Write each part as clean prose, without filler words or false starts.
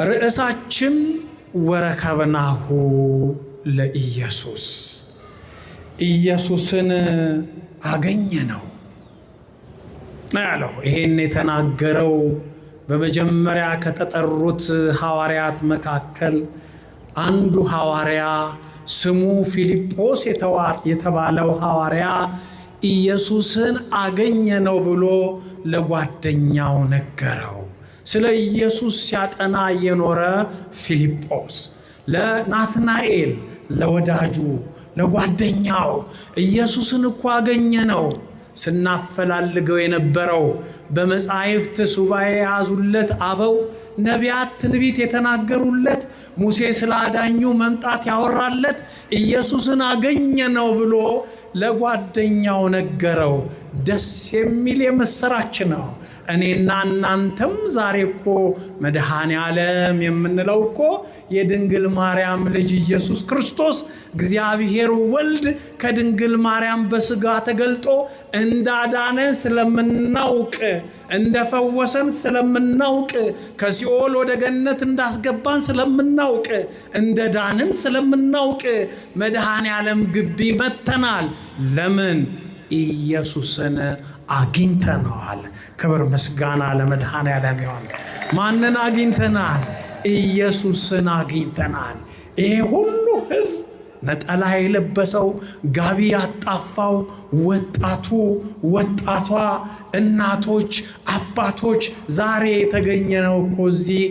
ርዕሳችን ወረከብናሁ ለኢየሱስ ኢየሱስን አገኘነው ያለው። ይሄን የተናገረው በመጀመሪያ ከተጠሩት ሐዋርያት መካከል አንዱ ሐዋርያ ስሙ ፊልጶስ የተባለው ሐዋርያ ኢየሱስን አገኘነው ብሎ ለጓደኛው ነገረው። ስለ ኢየሱስ ሲያጠና የኖረ ፊልጶስ ለናትናኤል ለወዳጁ ለጓደኛው ኢየሱስን እኮ አገኘነው፣ ስናፈላልገው የነበረው በመጻሕፍት ሱባኤ ያዙለት አበው ነቢያት ትንቢት የተናገሩለት ሙሴ ስለ አዳኙ መምጣት ያወራለት ኢየሱስን አገኘነው ብሎ ለጓደኛው ነገረው። ደስ የሚል የምስራች ነው። እኔና እናንተም ዛሬ እኮ መድኃኔ ዓለም የምንለው እኮ የድንግል ማርያም ልጅ ኢየሱስ ክርስቶስ እግዚአብሔር ወልድ ከድንግል ማርያም በሥጋ ተገልጦ እንዳዳነን ስለምናውቅ፣ እንደፈወሰን ስለምናውቅ፣ ከሲኦል ወደ ገነት እንዳስገባን ስለምናውቅ፣ እንደዳንን ስለምናውቅ መድኃኔ ዓለም ግቢ መጥተናል። ለምን? ኢየሱስን አግኝተነዋል። ክብር ምስጋና ለመድኃኔ ዓለም ይሁን። ማንን አግኝተናል? ኢየሱስን አግኝተናል። ይሄ ሁሉ ሕዝብ ነጠላ የለበሰው ጋቢ ያጣፋው ወጣቱ፣ ወጣቷ፣ እናቶች፣ አባቶች ዛሬ የተገኘነው እኮ እዚህ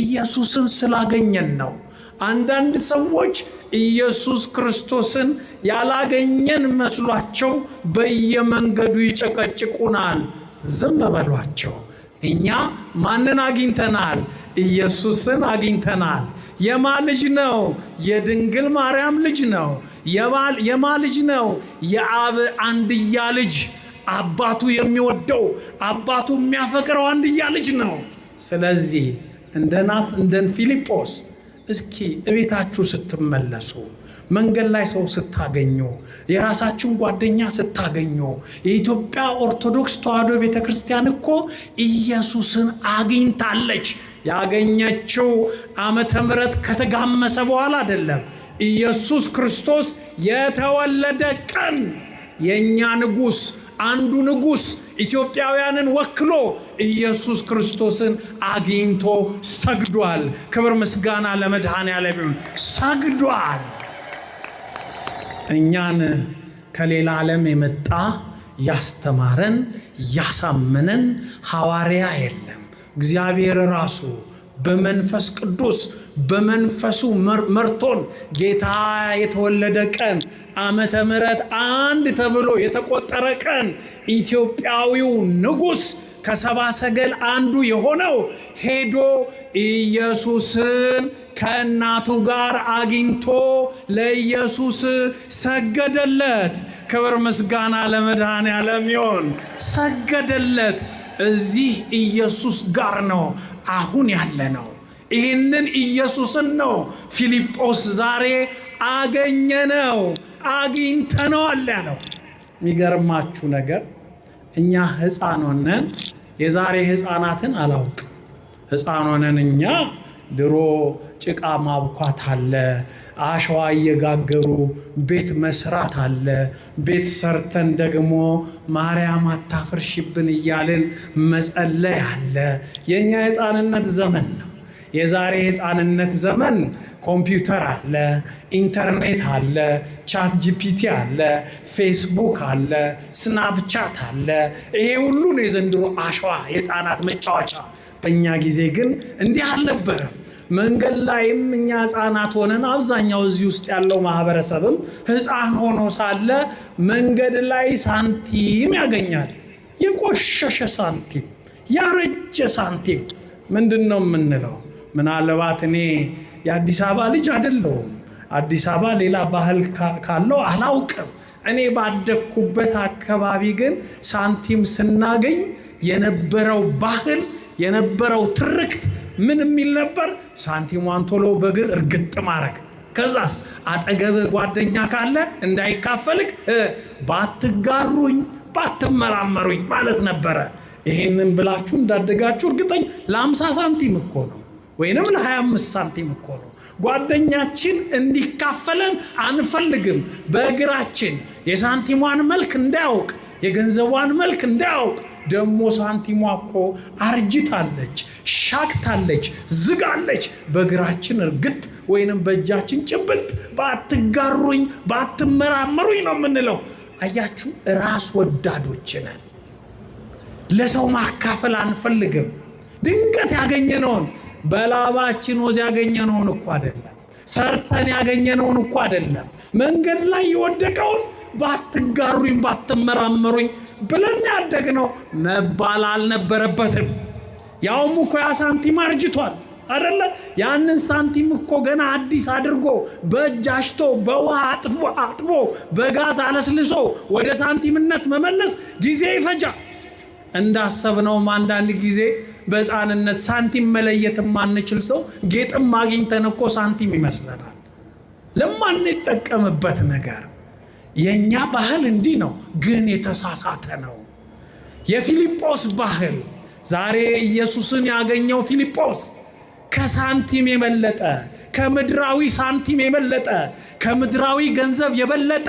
ኢየሱስን ስላገኘን ነው። አንዳንድ ሰዎች ኢየሱስ ክርስቶስን ያላገኘን መስሏቸው በየመንገዱ ይጨቀጭቁናል። ዝም በሏቸው። እኛ ማንን አግኝተናል? ኢየሱስን አግኝተናል። የማ ልጅ ነው? የድንግል ማርያም ልጅ ነው። የማ ልጅ ነው? የአብ አንድያ ልጅ፣ አባቱ የሚወደው አባቱ የሚያፈቅረው አንድያ ልጅ ነው። ስለዚህ እንደ ፊልጶስ እስኪ እቤታችሁ ስትመለሱ፣ መንገድ ላይ ሰው ስታገኙ፣ የራሳችሁን ጓደኛ ስታገኙ፣ የኢትዮጵያ ኦርቶዶክስ ተዋሕዶ ቤተክርስቲያን እኮ ኢየሱስን አግኝታለች። ያገኘችው ዓመተ ምሕረት ከተጋመሰ በኋላ አይደለም። ኢየሱስ ክርስቶስ የተወለደ ቀን የእኛ ንጉሥ፣ አንዱ ንጉሥ ኢትዮጵያውያንን ወክሎ ኢየሱስ ክርስቶስን አግኝቶ ሰግዷል። ክብር ምስጋና ለመድኃኔ ዓለም ይሁን። ሰግዷል። እኛን ከሌላ ዓለም የመጣ ያስተማረን ያሳመነን ሐዋርያ የለም። እግዚአብሔር ራሱ በመንፈስ ቅዱስ በመንፈሱ መርቶን ጌታ የተወለደ ቀን ዓመተ ምሕረት 1 ተብሎ የተቆጠረ ቀን ኢትዮጵያዊው ንጉሥ ከሰባ ሰገል አንዱ የሆነው ሄዶ ኢየሱስን ከእናቱ ጋር አግኝቶ ለኢየሱስ ሰገደለት። ክብር ምስጋና ለመድኃኔ ዓለም ይሁን። ሰገደለት። እዚህ ኢየሱስ ጋር ነው አሁን ያለ ነው። ይህንን ኢየሱስን ነው ፊልጶስ ዛሬ አገኘነው፣ አግኝተነዋል ያለው። የሚገርማችሁ ነገር እኛ ሕፃን ሆነን የዛሬ ሕፃናትን አላውቅም። ሕፃን ሆነን እኛ ድሮ ጭቃ ማብኳት አለ፣ አሸዋ እየጋገሩ ቤት መስራት አለ። ቤት ሰርተን ደግሞ ማርያም አታፍርሽብን እያልን መጸለይ አለ። የእኛ የሕፃንነት ዘመን ነው። የዛሬ የሕፃንነት ዘመን ኮምፒውተር አለ፣ ኢንተርኔት አለ፣ ቻት ጂፒቲ አለ፣ ፌስቡክ አለ፣ ስናፕቻት አለ። ይሄ ሁሉ ነው የዘንድሮ አሸዋ የሕፃናት መጫወቻ። በእኛ ጊዜ ግን እንዲህ አልነበረም። መንገድ ላይም እኛ ሕፃናት ሆነን አብዛኛው እዚህ ውስጥ ያለው ማህበረሰብም ሕፃን ሆኖ ሳለ መንገድ ላይ ሳንቲም ያገኛል። የቆሸሸ ሳንቲም፣ ያረጀ ሳንቲም። ምንድን ነው የምንለው? ምናልባት እኔ የአዲስ አበባ ልጅ አይደለሁም። አዲስ አበባ ሌላ ባህል ካለው አላውቅም። እኔ ባደግኩበት አካባቢ ግን ሳንቲም ስናገኝ የነበረው ባህል የነበረው ትርክት ምን የሚል ነበር? ሳንቲሟን ቶሎ በእግር እርግጥ ማድረግ። ከዛስ አጠገብ ጓደኛ ካለ እንዳይካፈልክ ባትጋሩኝ ባትመራመሩኝ ማለት ነበረ። ይሄንን ብላችሁ እንዳደጋችሁ እርግጠኛ ለ50 ሳንቲም እኮ ነው ወይንም ለ25 ሳንቲም እኮ ነው። ጓደኛችን እንዲካፈለን አንፈልግም። በእግራችን የሳንቲሟን መልክ እንዳያውቅ፣ የገንዘቧን መልክ እንዳያውቅ። ደሞ ሳንቲሟ እኮ አርጅታለች፣ ሻክታለች፣ ዝጋለች። በእግራችን እርግጥ ወይንም በእጃችን ጭብጥ። ባትጋሩኝ ባትመራመሩኝ ነው የምንለው። አያችሁ፣ ራስ ወዳዶች ነን። ለሰው ማካፈል አንፈልግም። ድንገት ያገኘነውን በላባችን ወዝ ያገኘነውን እኮ አይደለም፣ ሰርተን ያገኘነውን እኮ አይደለም፣ መንገድ ላይ የወደቀውን ባትጋሩኝ ባትመራመሩኝ ብለን ያደግነው መባል አልነበረበትም። ያውም እኮ ያ ሳንቲም አርጅቷል አይደለ? ያንን ሳንቲም እኮ ገና አዲስ አድርጎ በእጅ አሽቶ በውሃ አጥቦ በጋዝ አለስልሶ ወደ ሳንቲምነት መመለስ ጊዜ ይፈጃል። እንዳሰብነውም አንዳንድ ጊዜ በሕፃንነት ሳንቲም መለየት የማንችል ሰው ጌጥም አግኝተን እኮ ሳንቲም ይመስለናል። ለማንጠቀምበት ነገር የኛ ባህል እንዲህ ነው፣ ግን የተሳሳተ ነው። የፊልጶስ ባህል ዛሬ ኢየሱስን ያገኘው ፊልጶስ ከሳንቲም የበለጠ ከምድራዊ ሳንቲም የበለጠ ከምድራዊ ገንዘብ የበለጠ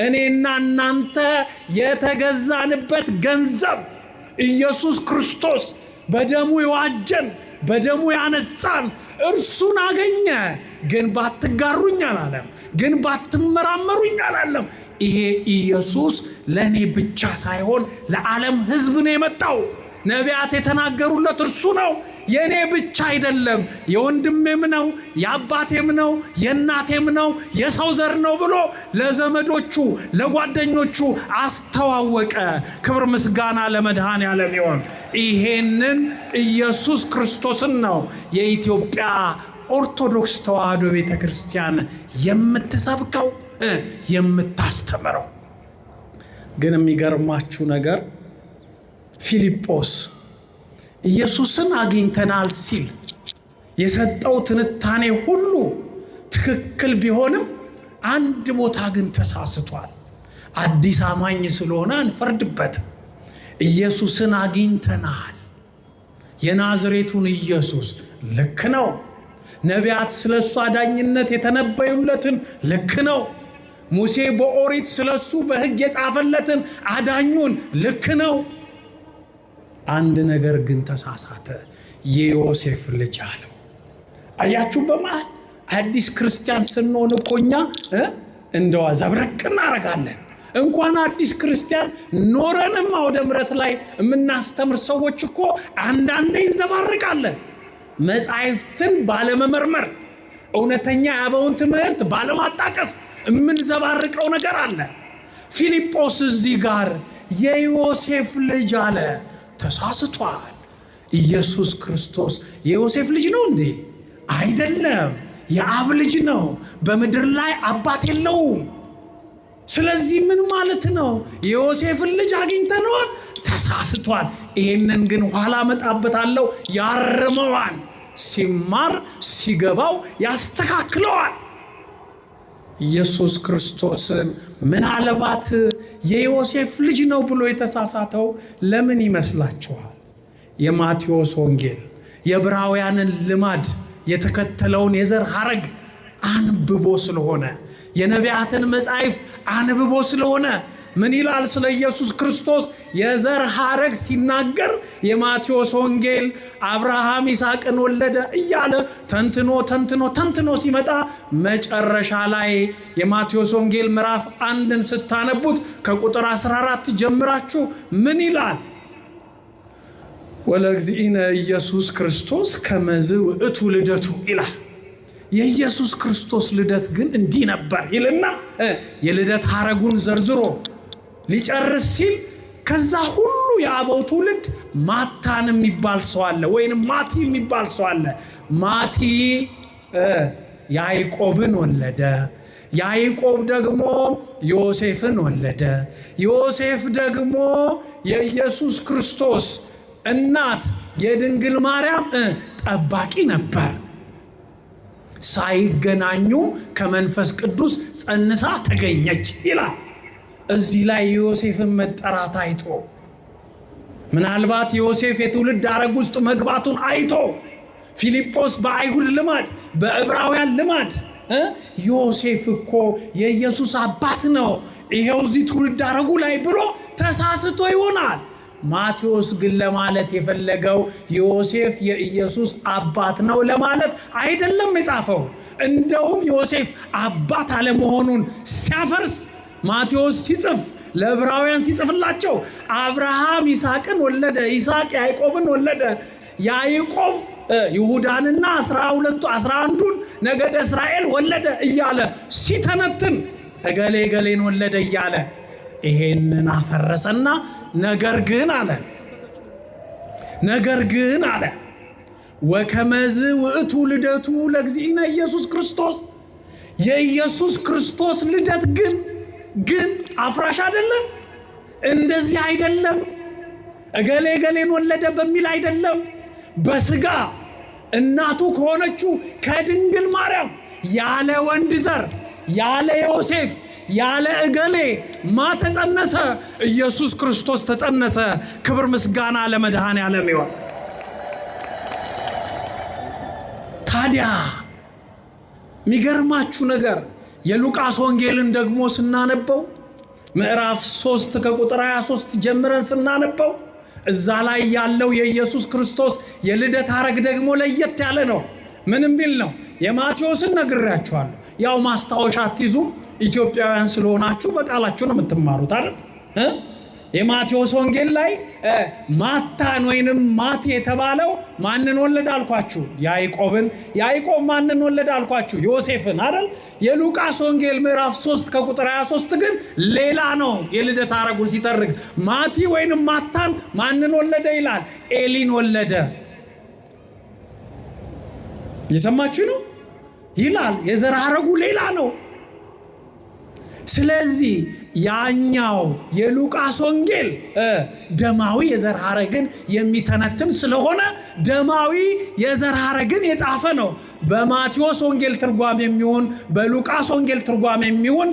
እኔና እናንተ የተገዛንበት ገንዘብ ኢየሱስ ክርስቶስ በደሙ የዋጀን በደሙ ያነጻን እርሱን አገኘ። ግን ባትጋሩኝ አላለም፣ ግን ባትመራመሩኝ አላለም። ይሄ ኢየሱስ ለእኔ ብቻ ሳይሆን ለዓለም ሕዝብ ነው የመጣው። ነቢያት የተናገሩለት እርሱ ነው። የእኔ ብቻ አይደለም፣ የወንድሜም ነው፣ የአባቴም ነው፣ የእናቴም ነው፣ የሰው ዘር ነው ብሎ ለዘመዶቹ ለጓደኞቹ አስተዋወቀ። ክብር ምስጋና ለመድኃኔዓለም ይሁን። ይሄንን ኢየሱስ ክርስቶስን ነው የኢትዮጵያ ኦርቶዶክስ ተዋሕዶ ቤተ ክርስቲያን የምትሰብከው የምታስተምረው። ግን የሚገርማችሁ ነገር ፊልጶስ ኢየሱስን አግኝተናል ሲል የሰጠው ትንታኔ ሁሉ ትክክል ቢሆንም አንድ ቦታ ግን ተሳስቷል። አዲስ አማኝ ስለሆነ አንፈርድበትም። ኢየሱስን አግኝተናል፣ የናዝሬቱን ኢየሱስ ልክ ነው። ነቢያት ስለሱ አዳኝነት የተነበዩለትን ልክ ነው። ሙሴ በኦሪት ስለሱ በሕግ የጻፈለትን አዳኙን ልክ ነው። አንድ ነገር ግን ተሳሳተ። የዮሴፍ ልጅ አለው። አያችሁ፣ በመሃል አዲስ ክርስቲያን ስንሆን እኮ እኛ እንደዋ ዘብረቅ እናረጋለን። እንኳን አዲስ ክርስቲያን ኖረንም አውደ ምሕረት ላይ የምናስተምር ሰዎች እኮ አንዳንዴ እንዘባርቃለን። መጻሕፍትን ባለመመርመር፣ እውነተኛ የአበውን ትምህርት ባለማጣቀስ የምንዘባርቀው ነገር አለ። ፊልጶስ እዚህ ጋር የዮሴፍ ልጅ አለ። ተሳስቷል። ኢየሱስ ክርስቶስ የዮሴፍ ልጅ ነው እንዴ? አይደለም፣ የአብ ልጅ ነው። በምድር ላይ አባት የለውም። ስለዚህ ምን ማለት ነው? የዮሴፍን ልጅ አግኝተነዋል። ተሳስቷል። ይሄንን ግን ኋላ መጣበታለሁ። ያርመዋል። ሲማር ሲገባው ያስተካክለዋል። ኢየሱስ ክርስቶስን ምናልባት የዮሴፍ ልጅ ነው ብሎ የተሳሳተው ለምን ይመስላችኋል? የማቴዎስ ወንጌል የዕብራውያንን ልማድ የተከተለውን የዘር ሐረግ አንብቦ ስለሆነ፣ የነቢያትን መጻሕፍት አንብቦ ስለሆነ ምን ይላል ስለ ኢየሱስ ክርስቶስ የዘር ሐረግ ሲናገር የማቴዎስ ወንጌል አብርሃም ይስሐቅን ወለደ እያለ ተንትኖ ሲመጣ መጨረሻ ላይ የማቴዎስ ወንጌል ምዕራፍ 1ን ስታነቡት ከቁጥር 14 ጀምራችሁ ምን ይላል? ወለእግዚእነ ኢየሱስ ክርስቶስ ከመዝ ውእቱ ልደቱ ይላል። የኢየሱስ ክርስቶስ ልደት ግን እንዲህ ነበር ይልና የልደት ሐረጉን ዘርዝሮ ሊጨርስ ሲል ከዛ ሁሉ የአበው ትውልድ ማታን የሚባል ሰው አለ፣ ወይንም ማቲ የሚባል ሰው አለ። ማቲ ያዕቆብን ወለደ። ያዕቆብ ደግሞ ዮሴፍን ወለደ። ዮሴፍ ደግሞ የኢየሱስ ክርስቶስ እናት የድንግል ማርያም ጠባቂ ነበር። ሳይገናኙ ከመንፈስ ቅዱስ ጸንሳ ተገኘች ይላል። እዚህ ላይ ዮሴፍን መጠራት አይቶ ምናልባት ዮሴፍ የትውልድ ሐረግ ውስጥ መግባቱን አይቶ ፊልጶስ በአይሁድ ልማድ በዕብራውያን ልማድ ዮሴፍ እኮ የኢየሱስ አባት ነው፣ ይሄው እዚህ ትውልድ ሐረጉ ላይ ብሎ ተሳስቶ ይሆናል። ማቴዎስ ግን ለማለት የፈለገው ዮሴፍ የኢየሱስ አባት ነው ለማለት አይደለም የጻፈው። እንደውም ዮሴፍ አባት አለመሆኑን ሲያፈርስ ማቴዎስ ሲጽፍ ለዕብራውያን ሲጽፍላቸው አብርሃም ይስሐቅን ወለደ፣ ይስሐቅ ያዕቆብን ወለደ፣ ያዕቆብ ይሁዳንና 11ዱን ነገደ እስራኤል ወለደ እያለ ሲተነትን እገሌ እገሌን ወለደ እያለ ይሄንን አፈረሰና ነገር ግን አለ ወከመዝ ውእቱ ልደቱ ለእግዚእነ ኢየሱስ ክርስቶስ የኢየሱስ ክርስቶስ ልደት ግን አፍራሽ አይደለም። እንደዚህ አይደለም። እገሌ እገሌን ወለደ በሚል አይደለም። በስጋ እናቱ ከሆነችው ከድንግል ማርያም ያለ ወንድ ዘር ያለ ዮሴፍ ያለ እገሌ ተጸነሰ? ኢየሱስ ክርስቶስ ተጸነሰ። ክብር ምስጋና ለመድኃኔዓለም ይሁን። ታዲያ የሚገርማችሁ ነገር የሉቃስ ወንጌልን ደግሞ ስናነበው ምዕራፍ 3 ከቁጥር 23 ጀምረን ስናነበው እዛ ላይ ያለው የኢየሱስ ክርስቶስ የልደት ሐረግ ደግሞ ለየት ያለ ነው። ምንም ቢል ነው የማቴዎስን ነግሬያችኋለሁ። ያው ማስታወሻ አትይዙ ኢትዮጵያውያን ስለሆናችሁ በቃላችሁ ነው የምትማሩት አይደል? የማቴዎስ ወንጌል ላይ ማታን ወይንም ማቴ የተባለው ማንን ወለደ አልኳችሁ? ያዕቆብን። ያዕቆብ ማንን ወለደ አልኳችሁ? ዮሴፍን አይደል? የሉቃስ ወንጌል ምዕራፍ 3 ከቁጥር 23 ግን ሌላ ነው። የልደት ሐረጉን ሲተርክ ማቲ ወይንም ማታን ማንን ወለደ ይላል? ኤሊን ወለደ። የሰማችሁ ነው ይላል። የዘር ሐረጉ ሌላ ነው። ስለዚህ ያኛው የሉቃስ ወንጌል ደማዊ የዘር ሐረግን የሚተነትን ስለሆነ ደማዊ የዘር ሐረግን የጻፈ ነው። በማቴዎስ ወንጌል ትርጓሜ የሚሆን በሉቃስ ወንጌል ትርጓሜ የሚሆን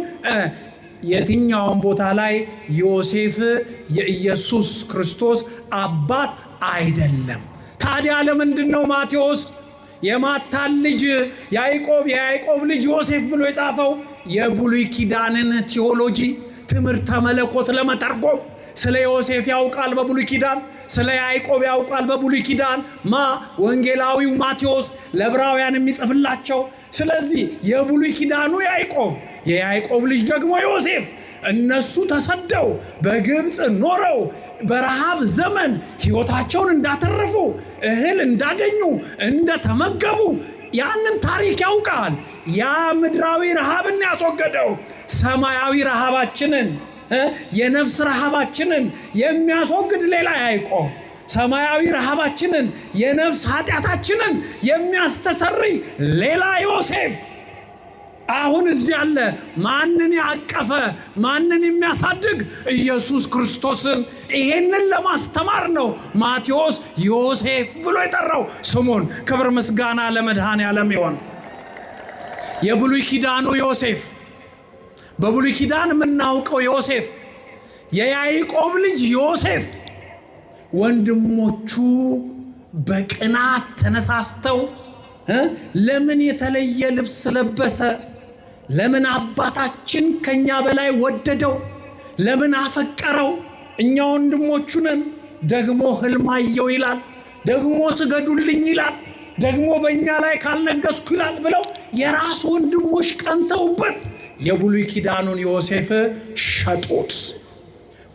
የትኛውን ቦታ ላይ ዮሴፍ የኢየሱስ ክርስቶስ አባት አይደለም። ታዲያ ለምንድን ነው ማቴዎስ የማታን ልጅ ያዕቆብ የያዕቆብ ልጅ ዮሴፍ ብሎ የጻፈው? የብሉይ ኪዳንን ቴዎሎጂ ትምህርተ መለኮት ለመተርጎም ስለ ዮሴፍ ያውቃል በብሉይ ኪዳን፣ ስለ ያዕቆብ ያውቃል በብሉይ ኪዳን ወንጌላዊው ማቴዎስ ለዕብራውያን የሚጽፍላቸው። ስለዚህ የብሉይ ኪዳኑ ያዕቆብ የያዕቆብ ልጅ ደግሞ ዮሴፍ እነሱ ተሰደው በግብፅ ኖረው በረሃብ ዘመን ሕይወታቸውን እንዳተረፉ እህል እንዳገኙ እንደተመገቡ ያንን ታሪክ ያውቃል። ያ ምድራዊ ረሃብን ያስወገደው ሰማያዊ ረሃባችንን የነፍስ ረሃባችንን የሚያስወግድ ሌላ ያዕቆብ፣ ሰማያዊ ረሃባችንን የነፍስ ኃጢአታችንን የሚያስተሰርይ ሌላ ዮሴፍ አሁን እዚህ ያለ ማንን ያቀፈ ማንን የሚያሳድግ ኢየሱስ ክርስቶስን ይሄንን ለማስተማር ነው ማቴዎስ ዮሴፍ ብሎ የጠራው ስሙን። ክብር ምስጋና ለመድኃኔዓለም ይሁን። የብሉይ ኪዳኑ ዮሴፍ በብሉይ ኪዳን የምናውቀው ዮሴፍ የያዕቆብ ልጅ ዮሴፍ ወንድሞቹ በቅናት ተነሳስተው ለምን የተለየ ልብስ ለበሰ? ለምን አባታችን ከኛ በላይ ወደደው? ለምን አፈቀረው? እኛ ወንድሞቹ ነን። ደግሞ ሕልም አየው ይላል፣ ደግሞ ስገዱልኝ ይላል፣ ደግሞ በእኛ ላይ ካልነገስኩ ይላል ብለው የራሱ ወንድሞች ቀንተውበት የብሉይ ኪዳኑን ዮሴፍ ሸጡት።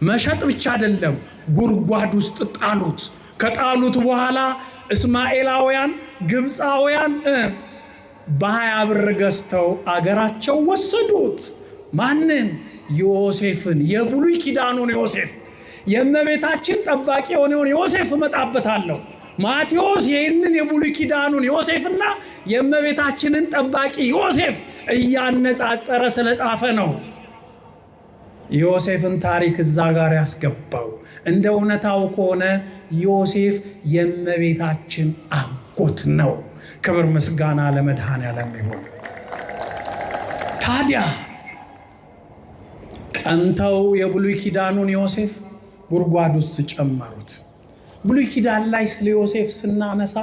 መሸጥ ብቻ አይደለም፣ ጉድጓድ ውስጥ ጣሉት። ከጣሉት በኋላ እስማኤላውያን ግብፃውያን በ20 ብር ገዝተው አገራቸው ወሰዱት። ማንን? ዮሴፍን። የብሉይ ኪዳኑን ዮሴፍ፣ የእመቤታችን ጠባቂ የሆነውን ዮሴፍ እመጣበታለሁ። ማቴዎስ ይህንን የብሉይ ኪዳኑን ዮሴፍና የእመቤታችንን ጠባቂ ዮሴፍ እያነጻጸረ ስለጻፈ ነው ዮሴፍን ታሪክ እዛ ጋር ያስገባው። እንደ እውነታው ከሆነ ዮሴፍ የእመቤታችን አጎት ነው። ክብር ምስጋና ለመድኃኔዓለም ይሁን። ታዲያ ቀንተው የብሉይ ኪዳኑን ዮሴፍ ጉድጓድ ውስጥ ጨመሩት። ብሉይ ኪዳን ላይ ስለ ዮሴፍ ስናነሳ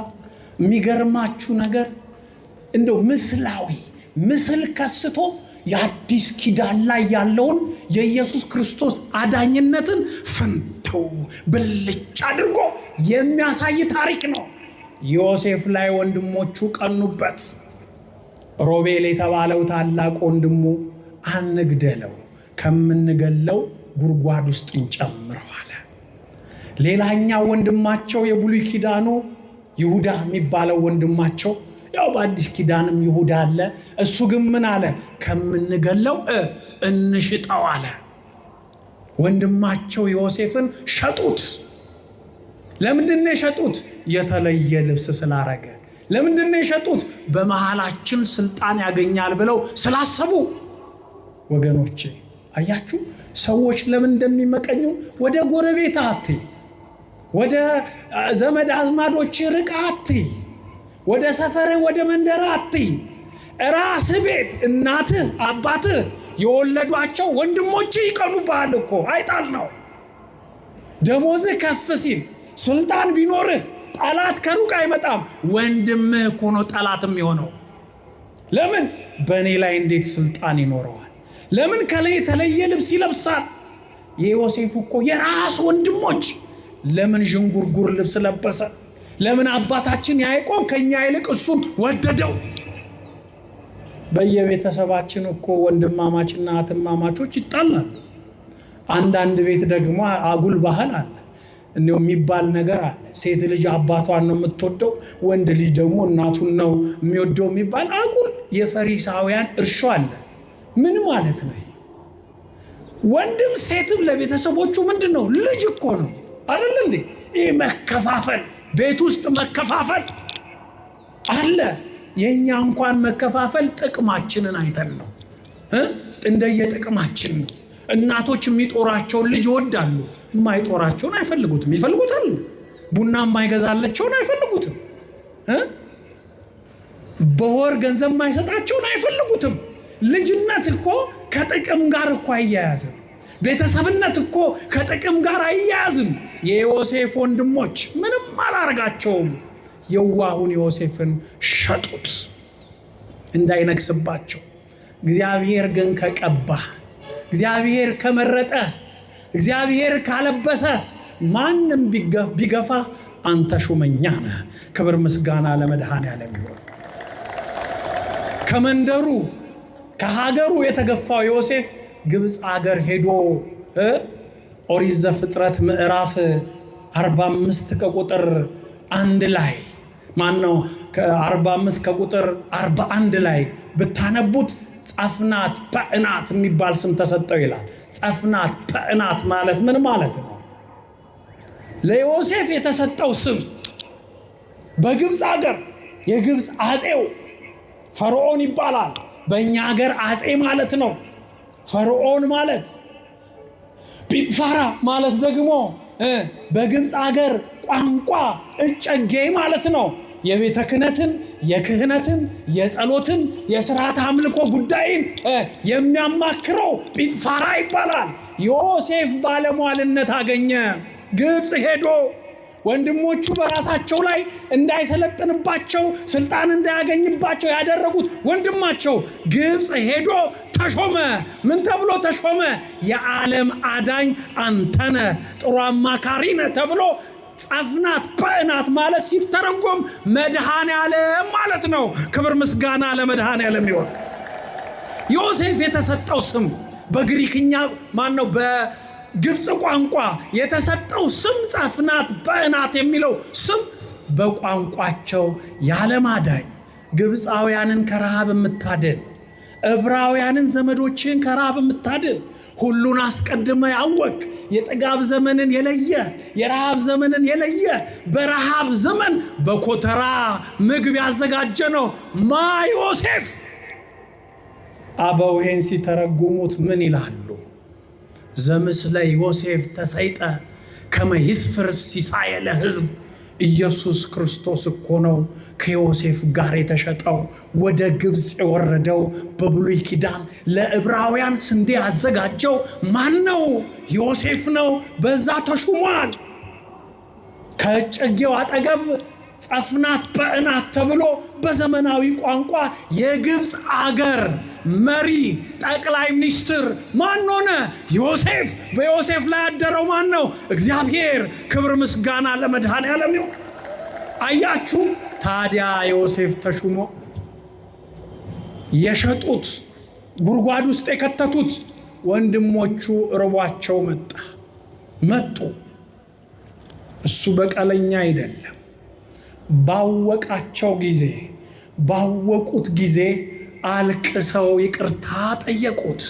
የሚገርማችሁ ነገር እንደው ምስላዊ ምስል ከስቶ የአዲስ ኪዳን ላይ ያለውን የኢየሱስ ክርስቶስ አዳኝነትን ፍንተው ብልጭ አድርጎ የሚያሳይ ታሪክ ነው። ዮሴፍ ላይ ወንድሞቹ ቀኑበት። ሮቤል የተባለው ታላቅ ወንድሙ አንግደለው፣ ከምንገለው ጉድጓድ ውስጥ እንጨምረው አለ። ሌላኛው ወንድማቸው የብሉይ ኪዳኑ ይሁዳ የሚባለው ወንድማቸው፣ ያው በአዲስ ኪዳንም ይሁዳ አለ። እሱ ግን ምን አለ? ከምንገለው እንሽጠው አለ። ወንድማቸው ዮሴፍን ሸጡት። ለምንድን ነው የሸጡት? የተለየ ልብስ ስላረገ። ለምንድን ነው የሸጡት? በመሃላችን ስልጣን ያገኛል ብለው ስላሰቡ። ወገኖቼ አያችሁ ሰዎች ለምን እንደሚመቀኙ። ወደ ጎረቤት አትይ፣ ወደ ዘመድ አዝማዶች ርቃ አትይ፣ ወደ ሰፈር ወደ መንደር አትይ። ራስ ቤት እናትህ አባትህ የወለዷቸው ወንድሞች ይቀኑብሃል እኮ። አይጣል ነው። ደሞዝህ ከፍ ሲል ስልጣን ቢኖርህ ጠላት ከሩቅ አይመጣም። ወንድምህ እኮ ነው ጠላትም የሆነው። ለምን? በእኔ ላይ እንዴት ስልጣን ይኖረዋል? ለምን ከላይ የተለየ ልብስ ይለብሳል? የዮሴፍ እኮ የራስ ወንድሞች ለምን ዥንጉርጉር ልብስ ለበሰ? ለምን አባታችን ያዕቆብ ከኛ ይልቅ እሱን ወደደው? በየቤተሰባችን እኮ ወንድማማችና እህትማማቾች ይጣላሉ። አንዳንድ ቤት ደግሞ አጉል ባህል አለ። እንደው የሚባል ነገር አለ። ሴት ልጅ አባቷን ነው የምትወደው፣ ወንድ ልጅ ደግሞ እናቱን ነው የሚወደው የሚባል አጉል የፈሪሳውያን እርሾ አለ። ምን ማለት ነው ይሄ? ወንድም ሴትም ለቤተሰቦቹ ምንድነው? ልጅ እኮ ነው አይደል እንዴ? ይሄ መከፋፈል፣ ቤት ውስጥ መከፋፈል አለ። የኛ እንኳን መከፋፈል ጥቅማችንን አይተን ነው እንደየጥቅማችን ነው። እናቶች የሚጦራቸውን ልጅ ይወዳሉ፣ የማይጦራቸውን አይፈልጉትም። ይፈልጉታል። ቡና የማይገዛላቸውን አይፈልጉትም። በወር ገንዘብ የማይሰጣቸውን አይፈልጉትም። ልጅነት እኮ ከጥቅም ጋር እኮ አያያዝም። ቤተሰብነት እኮ ከጥቅም ጋር አያያዝም። የዮሴፍ ወንድሞች ምንም አላረጋቸውም። የዋሁን ዮሴፍን ሸጡት እንዳይነግስባቸው። እግዚአብሔር ግን ከቀባ፣ እግዚአብሔር ከመረጠ፣ እግዚአብሔር ካለበሰ ማንም ቢገፋ አንተ ሹመኛ ነህ። ክብር ምስጋና ለመድኃኔዓለም ይሁን። ከመንደሩ ከሀገሩ የተገፋው ዮሴፍ ግብፅ ሀገር ሄዶ ኦሪት ዘፍጥረት ምዕራፍ 45 ከቁጥር 1 ላይ ማነው ከ45 ከቁጥር 41 ላይ ብታነቡት ጸፍናት ፐዕናት የሚባል ስም ተሰጠው ይላል። ጸፍናት ፐዕናት ማለት ምን ማለት ነው? ለዮሴፍ የተሰጠው ስም በግብፅ ሀገር የግብፅ አጼው ፈርዖን ይባላል። በእኛ ሀገር አጼ ማለት ነው ፈርዖን ማለት። ጲጥፋራ ማለት ደግሞ በግብፅ ሀገር ቋንቋ እጨጌ ማለት ነው። የቤተ ክህነትን፣ የክህነትን፣ የጸሎትን፣ የሥርዓት አምልኮ ጉዳይን የሚያማክረው ጲጥፋራ ይባላል። ዮሴፍ ባለሟልነት አገኘ። ግብፅ ሄዶ ወንድሞቹ በራሳቸው ላይ እንዳይሰለጥንባቸው ስልጣን እንዳያገኝባቸው ያደረጉት ወንድማቸው ግብፅ ሄዶ ተሾመ። ምን ተብሎ ተሾመ? የዓለም አዳኝ አንተነ፣ ጥሩ አማካሪ ነህ ተብሎ ጸፍናት ፐዕናት ማለት ሲተረጎም መድኃኔዓለም ማለት ነው። ክብር ምስጋና ለመድኃኔዓለም ይሁን። ዮሴፍ የተሰጠው ስም በግሪክኛ ማን ነው? በግብፅ ቋንቋ የተሰጠው ስም ጸፍናት ፐዕናት የሚለው ስም በቋንቋቸው የዓለም አዳኝ፣ ግብፃውያንን ከረሃብ የምታድን፣ ዕብራውያንን ዘመዶችን ከረሃብ የምታድን፣ ሁሉን አስቀድመ ያወቅ፣ የጥጋብ ዘመንን የለየ፣ የረሃብ ዘመንን የለየ፣ በረሃብ ዘመን በኮተራ ምግብ ያዘጋጀ ነው ማ ዮሴፍ። አበው ይህን ሲተረጉሙት ምን ይላሉ? ዘምስለ ዮሴፍ ተሰይጠ ከመ ይስፍር ሲሳየ ለሕዝብ። ኢየሱስ ክርስቶስ እኮ ነው ከዮሴፍ ጋር የተሸጠው፣ ወደ ግብፅ የወረደው። በብሉይ ኪዳን ለዕብራውያን ስንዴ ያዘጋጀው ማን ነው? ዮሴፍ ነው። በዛ ተሹሟል። ከእጨጌው አጠገብ ጸፍናት በእናት ተብሎ በዘመናዊ ቋንቋ የግብፅ አገር መሪ ጠቅላይ ሚኒስትር ማን ሆነ? ዮሴፍ። በዮሴፍ ላይ ያደረው ማን ነው? እግዚአብሔር። ክብር ምስጋና ለመድኃኔዓለም ይሁን። አያችሁ፣ ታዲያ ዮሴፍ ተሹሞ የሸጡት ጉድጓድ ውስጥ የከተቱት ወንድሞቹ ርቧቸው መጡ። እሱ በቀለኛ አይደለም። ባወቁት ጊዜ አልቅሰው ይቅርታ ጠየቁት።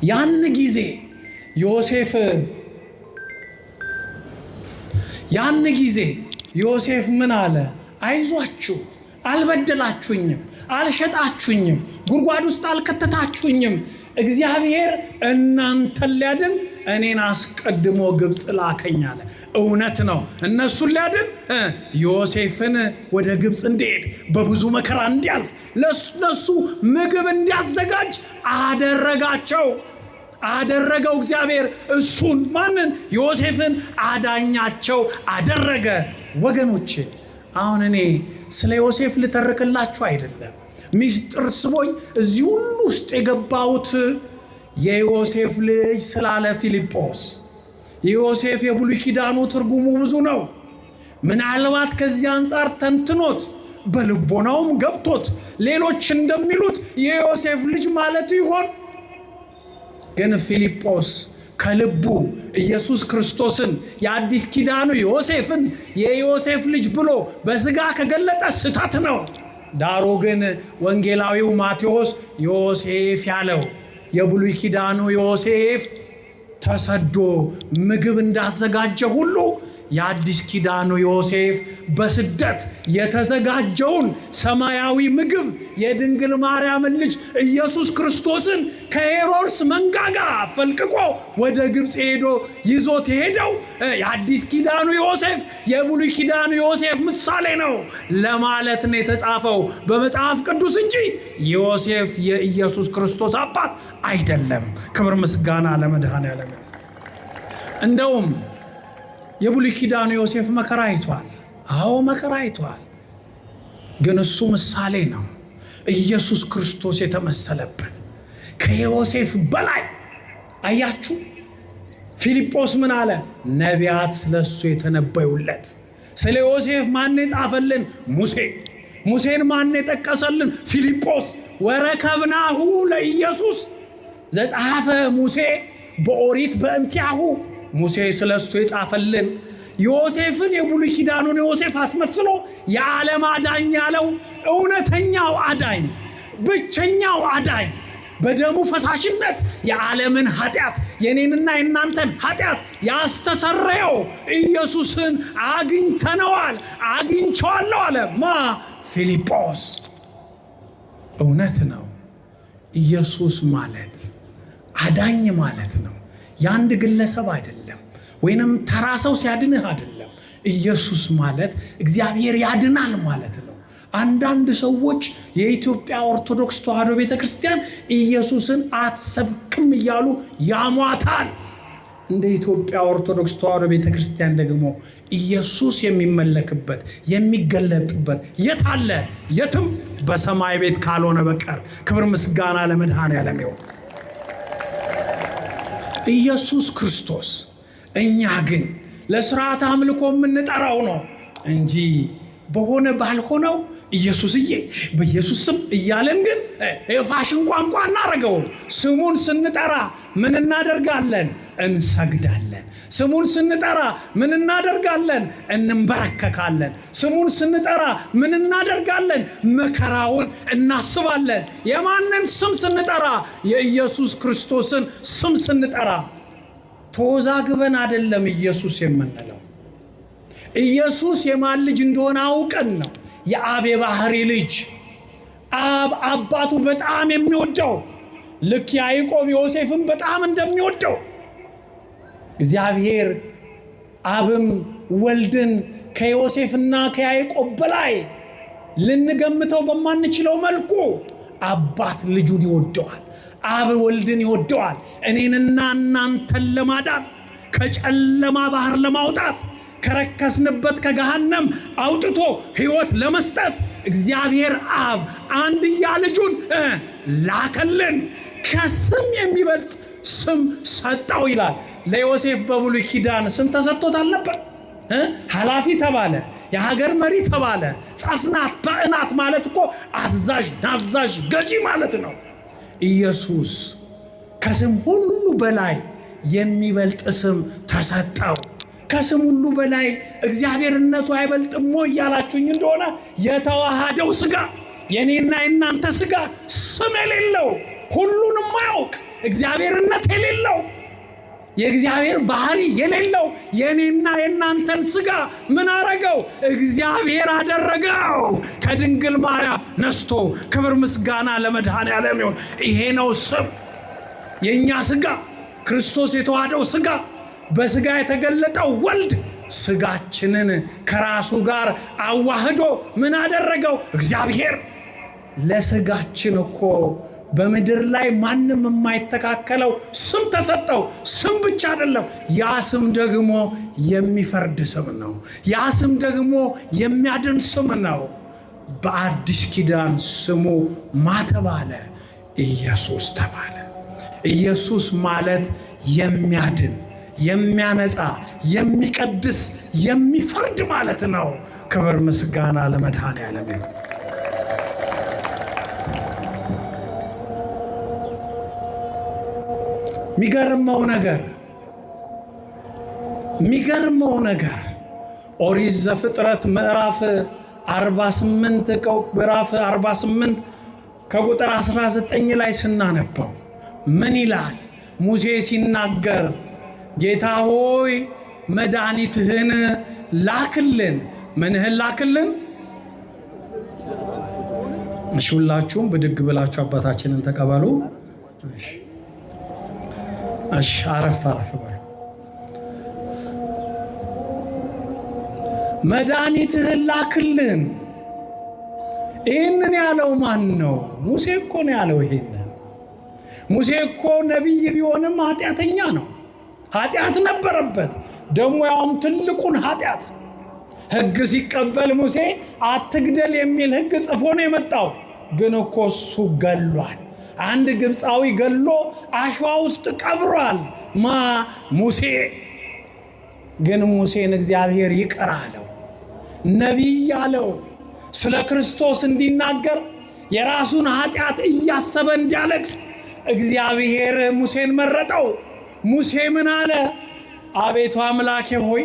ያን ጊዜ ዮሴፍ ምን አለ? አይዟችሁ፣ አልበደላችሁኝም፣ አልሸጣችሁኝም፣ ጉድጓድ ውስጥ አልከተታችሁኝም። እግዚአብሔር እናንተን ሊያድን እኔን አስቀድሞ ግብፅ ላከኝ አለ። እውነት ነው። እነሱን ሊያድን ዮሴፍን ወደ ግብፅ እንዲሄድ በብዙ መከራ እንዲያልፍ ለሱ ምግብ እንዲያዘጋጅ አደረገው እግዚአብሔር። እሱን ማንን? ዮሴፍን አዳኛቸው አደረገ። ወገኖቼ አሁን እኔ ስለ ዮሴፍ ልተርክላችሁ አይደለም። ሚስጥር ስቦኝ እዚህ ሁሉ ውስጥ የገባሁት የዮሴፍ ልጅ ስላለ ፊልጶስ። የዮሴፍ የብሉይ ኪዳኑ ትርጉሙ ብዙ ነው። ምናልባት ከዚህ አንጻር ተንትኖት በልቦናውም ገብቶት ሌሎች እንደሚሉት የዮሴፍ ልጅ ማለቱ ይሆን? ግን ፊልጶስ ከልቡ ኢየሱስ ክርስቶስን የአዲስ ኪዳኑ ዮሴፍን የዮሴፍ ልጅ ብሎ በሥጋ ከገለጠ ስህተት ነው። ዳሩ ግን ወንጌላዊው ማቴዎስ ዮሴፍ ያለው የብሉይ ኪዳኑ ዮሴፍ ተሰዶ ምግብ እንዳዘጋጀ ሁሉ የአዲስ ኪዳኑ ዮሴፍ በስደት የተዘጋጀውን ሰማያዊ ምግብ የድንግል ማርያምን ልጅ ኢየሱስ ክርስቶስን ከሄሮድስ መንጋጋ ፈልቅቆ ወደ ግብፅ ሄዶ ይዞት ሄደው የአዲስ ኪዳኑ ዮሴፍ የብሉይ ኪዳኑ ዮሴፍ ምሳሌ ነው ለማለት ነው የተጻፈው በመጽሐፍ ቅዱስ እንጂ ዮሴፍ የኢየሱስ ክርስቶስ አባት አይደለም። ክብር ምስጋና ለመድኃኔዓለም። እንደውም የብሉይ ኪዳኑ ዮሴፍ መከራ አይቷል። አዎ መከራ አይቷል። ግን እሱ ምሳሌ ነው። ኢየሱስ ክርስቶስ የተመሰለበት ከዮሴፍ በላይ አያችሁ። ፊልጶስ ምን አለ? ነቢያት ስለሱ የተነበዩለት። ስለ ዮሴፍ ማን የጻፈልን? ሙሴ። ሙሴን ማን የጠቀሰልን? ፊልጶስ። ወረከብናሁ ለኢየሱስ ዘጸሐፈ ሙሴ በኦሪት በእንቲአሁ። ሙሴ ስለሱ የጻፈልን ዮሴፍን የብሉይ ኪዳኑን ዮሴፍ አስመስሎ የዓለም አዳኝ ያለው እውነተኛው አዳኝ፣ ብቸኛው አዳኝ በደሙ ፈሳሽነት የዓለምን ኃጢአት የኔንና የናንተን ኃጢአት ያስተሰረየው ኢየሱስን አግኝቼዋለሁ አለ። ፊልጶስ። እውነት ነው። ኢየሱስ ማለት አዳኝ ማለት ነው። የአንድ ግለሰብ አይደለም፣ ወይንም ተራ ሰው ሲያድንህ አይደለም። ኢየሱስ ማለት እግዚአብሔር ያድናል ማለት ነው። አንዳንድ ሰዎች የኢትዮጵያ ኦርቶዶክስ ተዋሕዶ ቤተክርስቲያን ኢየሱስን አትሰብክም እያሉ ያሟታል። እንደ ኢትዮጵያ ኦርቶዶክስ ተዋሕዶ ቤተክርስቲያን ደግሞ ኢየሱስ የሚመለክበት የሚገለጥበት የት አለ? የትም በሰማይ ቤት ካልሆነ በቀር። ክብር ምስጋና ለመድኃኔዓለም ይሁን። ኢየሱስ ክርስቶስ። እኛ ግን ለሥርዓት አምልኮ የምንጠራው ነው እንጂ በሆነ ባልሆነው ኢየሱስዬ በኢየሱስ ስም እያለን ግን የፋሽን ቋንቋ እናደርገውም። ስሙን ስንጠራ ምን እናደርጋለን? እንሰግዳለን። ስሙን ስንጠራ ምን እናደርጋለን? እንንበረከካለን። ስሙን ስንጠራ ምን እናደርጋለን? መከራውን እናስባለን። የማንን ስም ስንጠራ? የኢየሱስ ክርስቶስን ስም ስንጠራ ተወዛግበን አይደለም ኢየሱስ የምንለው። ኢየሱስ የማን ልጅ እንደሆነ አውቀን ነው። የአብ የባህሪ ልጅ፣ አብ አባቱ በጣም የሚወደው፣ ልክ ያዕቆብ ዮሴፍን በጣም እንደሚወደው እግዚአብሔር አብም ወልድን ከዮሴፍና ከያዕቆብ በላይ ልንገምተው በማንችለው መልኩ አባት ልጁን ይወደዋል። አብ ወልድን ይወደዋል። እኔንና እናንተን ለማዳን ከጨለማ ባህር ለማውጣት ከረከስንበት ከገሃነም አውጥቶ ሕይወት ለመስጠት እግዚአብሔር አብ አንድያ ልጁን ላከልን። ከስም የሚበልጥ ስም ሰጠው ይላል። ለዮሴፍ በብሉይ ኪዳን ስም ተሰጥቶታል ነበር። ኃላፊ ተባለ፣ የሀገር መሪ ተባለ። ጸፍናት በእናት ማለት እኮ አዛዥ፣ ናዛዥ፣ ገዢ ማለት ነው። ኢየሱስ ከስም ሁሉ በላይ የሚበልጥ ስም ተሰጠው። ከስም ሁሉ በላይ እግዚአብሔርነቱ አይበልጥም ወይ እያላችሁኝ እንደሆነ የተዋሃደው ሥጋ፣ የኔና የናንተ ሥጋ ስም የሌለው ሁሉንም ማያውቅ እግዚአብሔርነት የሌለው የእግዚአብሔር ባህሪ የሌለው የኔና የናንተን ሥጋ ምን አረገው? እግዚአብሔር አደረገው። ከድንግል ማርያም ነስቶ ክብር ምስጋና ለመድኃኔዓለም ይሁን። ይሄ ነው ስም። የኛ ሥጋ ክርስቶስ የተዋሃደው ሥጋ በሥጋ የተገለጠው ወልድ ሥጋችንን ከራሱ ጋር አዋህዶ ምን አደረገው? እግዚአብሔር ለሥጋችን እኮ በምድር ላይ ማንም የማይተካከለው ስም ተሰጠው። ስም ብቻ አይደለም፣ ያ ስም ደግሞ የሚፈርድ ስም ነው። ያ ስም ደግሞ የሚያድን ስም ነው። በአዲስ ኪዳን ስሙ ማተባለ ኢየሱስ ተባለ። ኢየሱስ ማለት የሚያድን፣ የሚያነጻ፣ የሚቀድስ፣ የሚፈርድ ማለት ነው። ክብር ምስጋና ለመድኃኔዓለም ይሁን። የሚገርመው ነገር ኦሪት ዘፍጥረት ምዕራፍ 48 ከቁጥር 19 ላይ ስናነበው ምን ይላል? ሙሴ ሲናገር ጌታ ሆይ መድኃኒትህን ላክልን። ምንህን ላክልን? እሺ፣ ሁላችሁም ብድግ ብላችሁ አባታችንን ተቀበሉ። እሺ፣ አረፍ በሉ። መድኃኒትህን ላክልን። ይህንን ያለው ማን ነው? ሙሴ እኮ ነው ያለው። ይሄንን ሙሴ እኮ ነቢይ ቢሆንም ኃጢአተኛ ነው። ኃጢአት ነበረበት፣ ደግሞ ያውም ትልቁን ኃጢአት። ሕግ ሲቀበል ሙሴ አትግደል የሚል ሕግ ጽፎ ነው የመጣው። ግን እኮ እሱ ገሏል። አንድ ግብፃዊ ገሎ አሸዋ ውስጥ ቀብሯል። ሙሴ። ግን ሙሴን እግዚአብሔር ይቅር አለው። ነቢይ አለው ስለ ክርስቶስ እንዲናገር፣ የራሱን ኃጢአት እያሰበ እንዲያለቅስ እግዚአብሔር ሙሴን መረጠው። ሙሴ ምን አለ? አቤቱ አምላኬ ሆይ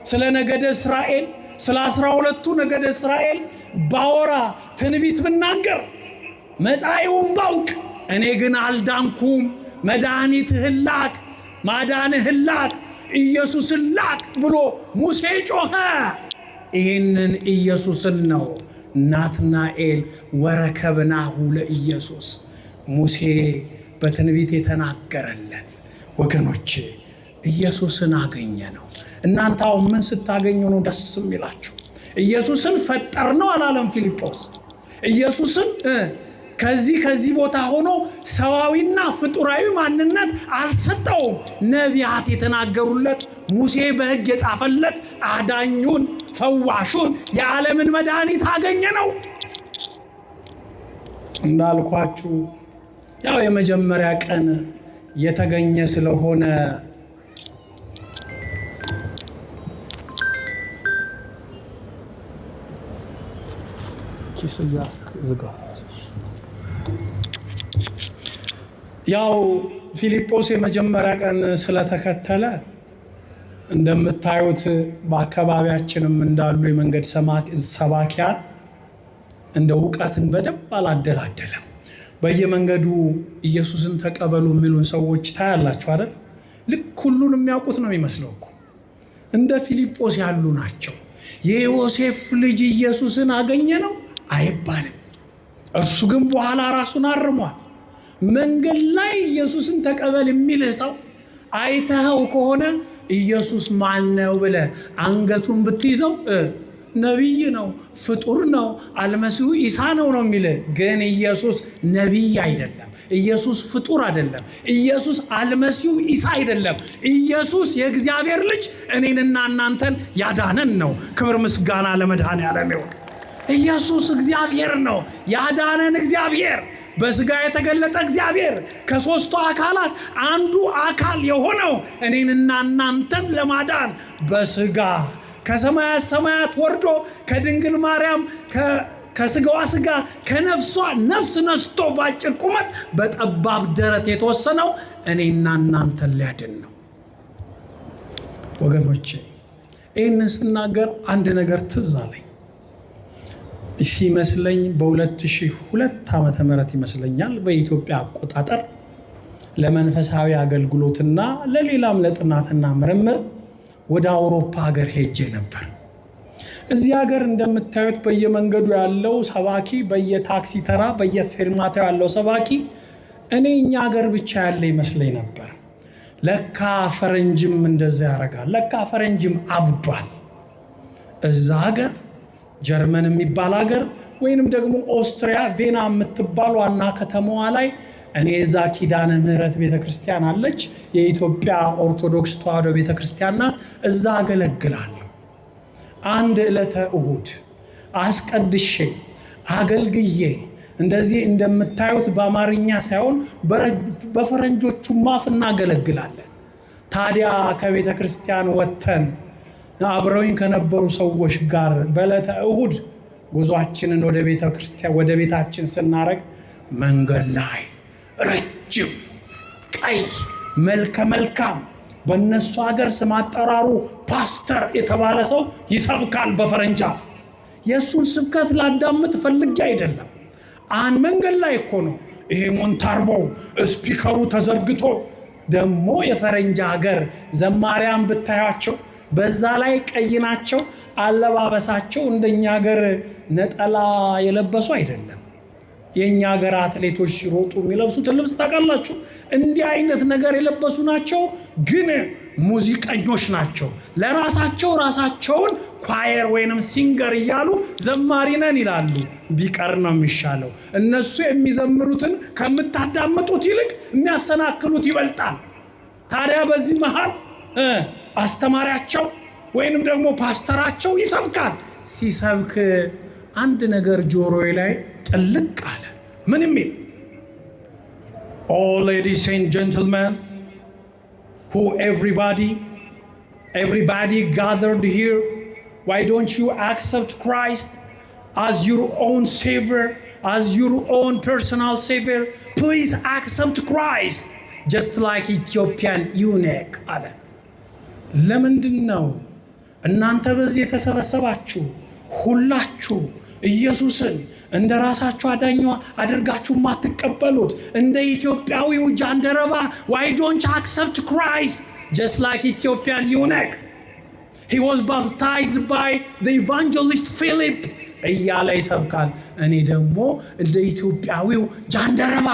ስለ ነገደ እስራኤል፣ ስለ 12ቱ ነገደ እስራኤል ባወራ፣ ትንቢት ብናገር፣ መጻኢውን ባውቅ፣ እኔ ግን አልዳንኩም። መድኃኒትህን ላክ፣ ማዳንህን ላክ፣ ኢየሱስን ላክ ብሎ ሙሴ ጮኸ። ይህንን ኢየሱስን ነው ናትናኤል ወረከብናሁ ለኢየሱስ፣ ሙሴ በትንቢት የተናገረለት። ወገኖቼ ኢየሱስን አገኘ ነው። እናንተ አሁን ምን ስታገኙ ነው ደስ የሚላችሁ? ኢየሱስን ፈጠር ነው አላለም ፊልጶስ። ኢየሱስን ከዚህ ቦታ ሆኖ ሰዋዊና ፍጡራዊ ማንነት አልሰጠውም። ነቢያት የተናገሩለት፣ ሙሴ በሕግ የጻፈለት አዳኙን፣ ፈዋሹን፣ የዓለምን መድኃኒት አገኘ ነው። እንዳልኳችሁ ያው የመጀመሪያ ቀን የተገኘ ስለሆነ ያው ፊልጶስ የመጀመሪያ ቀን ስለተከተለ እንደምታዩት በአካባቢያችንም እንዳሉ የመንገድ ሰባኪያን እንደ እውቀትን በደንብ አላደላደለም። በየመንገዱ ኢየሱስን ተቀበሉ የሚሉን ሰዎች ታያላችሁ አይደል? ልክ ሁሉን የሚያውቁት ነው የሚመስለው እኮ። እንደ ፊልጶስ ያሉ ናቸው። የዮሴፍ ልጅ ኢየሱስን አገኘ ነው አይባልም። እርሱ ግን በኋላ ራሱን አርሟል። መንገድ ላይ ኢየሱስን ተቀበል የሚልህ ሰው አይተኸው ከሆነ ኢየሱስ ማን ነው ብለህ አንገቱን ብትይዘው ነቢይ ነው፣ ፍጡር ነው፣ አልመሲሁ ኢሳ ነው የሚል። ግን ኢየሱስ ነቢይ አይደለም። ኢየሱስ ፍጡር አይደለም። ኢየሱስ አልመሲሁ ኢሳ አይደለም። ኢየሱስ የእግዚአብሔር ልጅ እኔንና እናንተን ያዳነን ነው። ክብር ምስጋና ለመድኃኔዓለም ይሁን። ኢየሱስ እግዚአብሔር ነው፣ ያዳነን እግዚአብሔር፣ በሥጋ የተገለጠ እግዚአብሔር፣ ከሦስቱ አካላት አንዱ አካል የሆነው እኔንና እናንተን ለማዳን በሥጋ ከሰማያት ሰማያት ወርዶ ከድንግል ማርያም ከሥጋዋ ሥጋ ከነፍሷ ነፍስ ነስቶ በአጭር ቁመት በጠባብ ደረት የተወሰነው እኔና እናንተን ሊያድን ነው። ወገኖቼ ይህንን ስናገር አንድ ነገር ትዝ አለኝ። ሲመስለኝ በ2002 ዓመተ ምህረት ይመስለኛል በኢትዮጵያ አቆጣጠር ለመንፈሳዊ አገልግሎትና ለሌላም ለጥናትና ምርምር ወደ አውሮፓ ሀገር ሄጄ ነበር። እዚህ ሀገር እንደምታዩት በየመንገዱ ያለው ሰባኪ፣ በየታክሲ ተራ በየፌርማታው ያለው ሰባኪ እኛ ሀገር ብቻ ያለ ይመስለኝ ነበር። ለካ ፈረንጅም እንደዛ ያደርጋል። ለካ ፈረንጅም አብዷል። እዛ ሀገር ጀርመን የሚባል ሀገር ወይንም ደግሞ ኦስትሪያ ቬና የምትባል ዋና ከተማዋ ላይ እኔ እዛ ኪዳነ ምህረት ቤተክርስቲያን አለች፣ የኢትዮጵያ ኦርቶዶክስ ተዋሕዶ ቤተክርስቲያን ናት። እዛ አገለግላለሁ። አንድ ዕለተ እሁድ አስቀድሼ አገልግዬ እንደዚህ እንደምታዩት በአማርኛ ሳይሆን በፈረንጆቹ ማፍ እናገለግላለን። ታዲያ ከቤተ ክርስቲያን ወጥተን አብረውኝ ከነበሩ ሰዎች ጋር በዕለተ እሁድ ጉዟችንን ወደ ቤተ ክርስቲያን ወደ ቤታችን ስናረግ መንገድ ላይ ረጅም ቀይ መልከ መልካም በእነሱ ሀገር ስም አጠራሩ ፓስተር የተባለ ሰው ይሰብካል በፈረንጅ አፍ። የእሱን ስብከት ላዳምጥ ፈልጌ አይደለም። መንገድ ላይ እኮ ነው ይሄ ሞንታርቦ ስፒከሩ ተዘርግቶ። ደግሞ የፈረንጅ ሀገር ዘማሪያን ብታያቸው በዛ ላይ ቀይ ናቸው። አለባበሳቸው እንደኛ ሀገር ነጠላ የለበሱ አይደለም። የኛ ሀገር አትሌቶች ሲሮጡ የሚለብሱትን ልብስ ታውቃላችሁ? እንዲህ አይነት ነገር የለበሱ ናቸው። ግን ሙዚቀኞች ናቸው። ለራሳቸው ራሳቸውን ኳየር ወይንም ሲንገር እያሉ ዘማሪ ነን ይላሉ። ቢቀር ነው የሚሻለው። እነሱ የሚዘምሩትን ከምታዳምጡት ይልቅ የሚያሰናክሉት ይበልጣል። ታዲያ በዚህ መሃል አስተማሪያቸው ወይንም ደግሞ ፓስተራቸው ይሰብካል። ሲሰብክ አንድ ነገር ጆሮዬ ላይ ጥልቅ አለ። ምን የሚል? all ladies and gentlemen, who everybody gathered here, why don't you accept Christ as your own savior, as your own personal savior? Please accept Christ, just like Ethiopian eunuch አለ። ለምንድን ነው እናንተ በዚህ የተሰበሰባችሁ ሁላችሁ ኢየሱስን እንደ ራሳችሁ አዳኝ አድርጋችሁ ማትቀበሉት? እንደ ኢትዮጵያዊው ጃንደረባ why don't you accept Christ just like Ethiopian eunuch? He was baptized by the evangelist Philip እያለ ይሰብካል። እኔ ደግሞ እንደ ኢትዮጵያዊው ጃንደረባ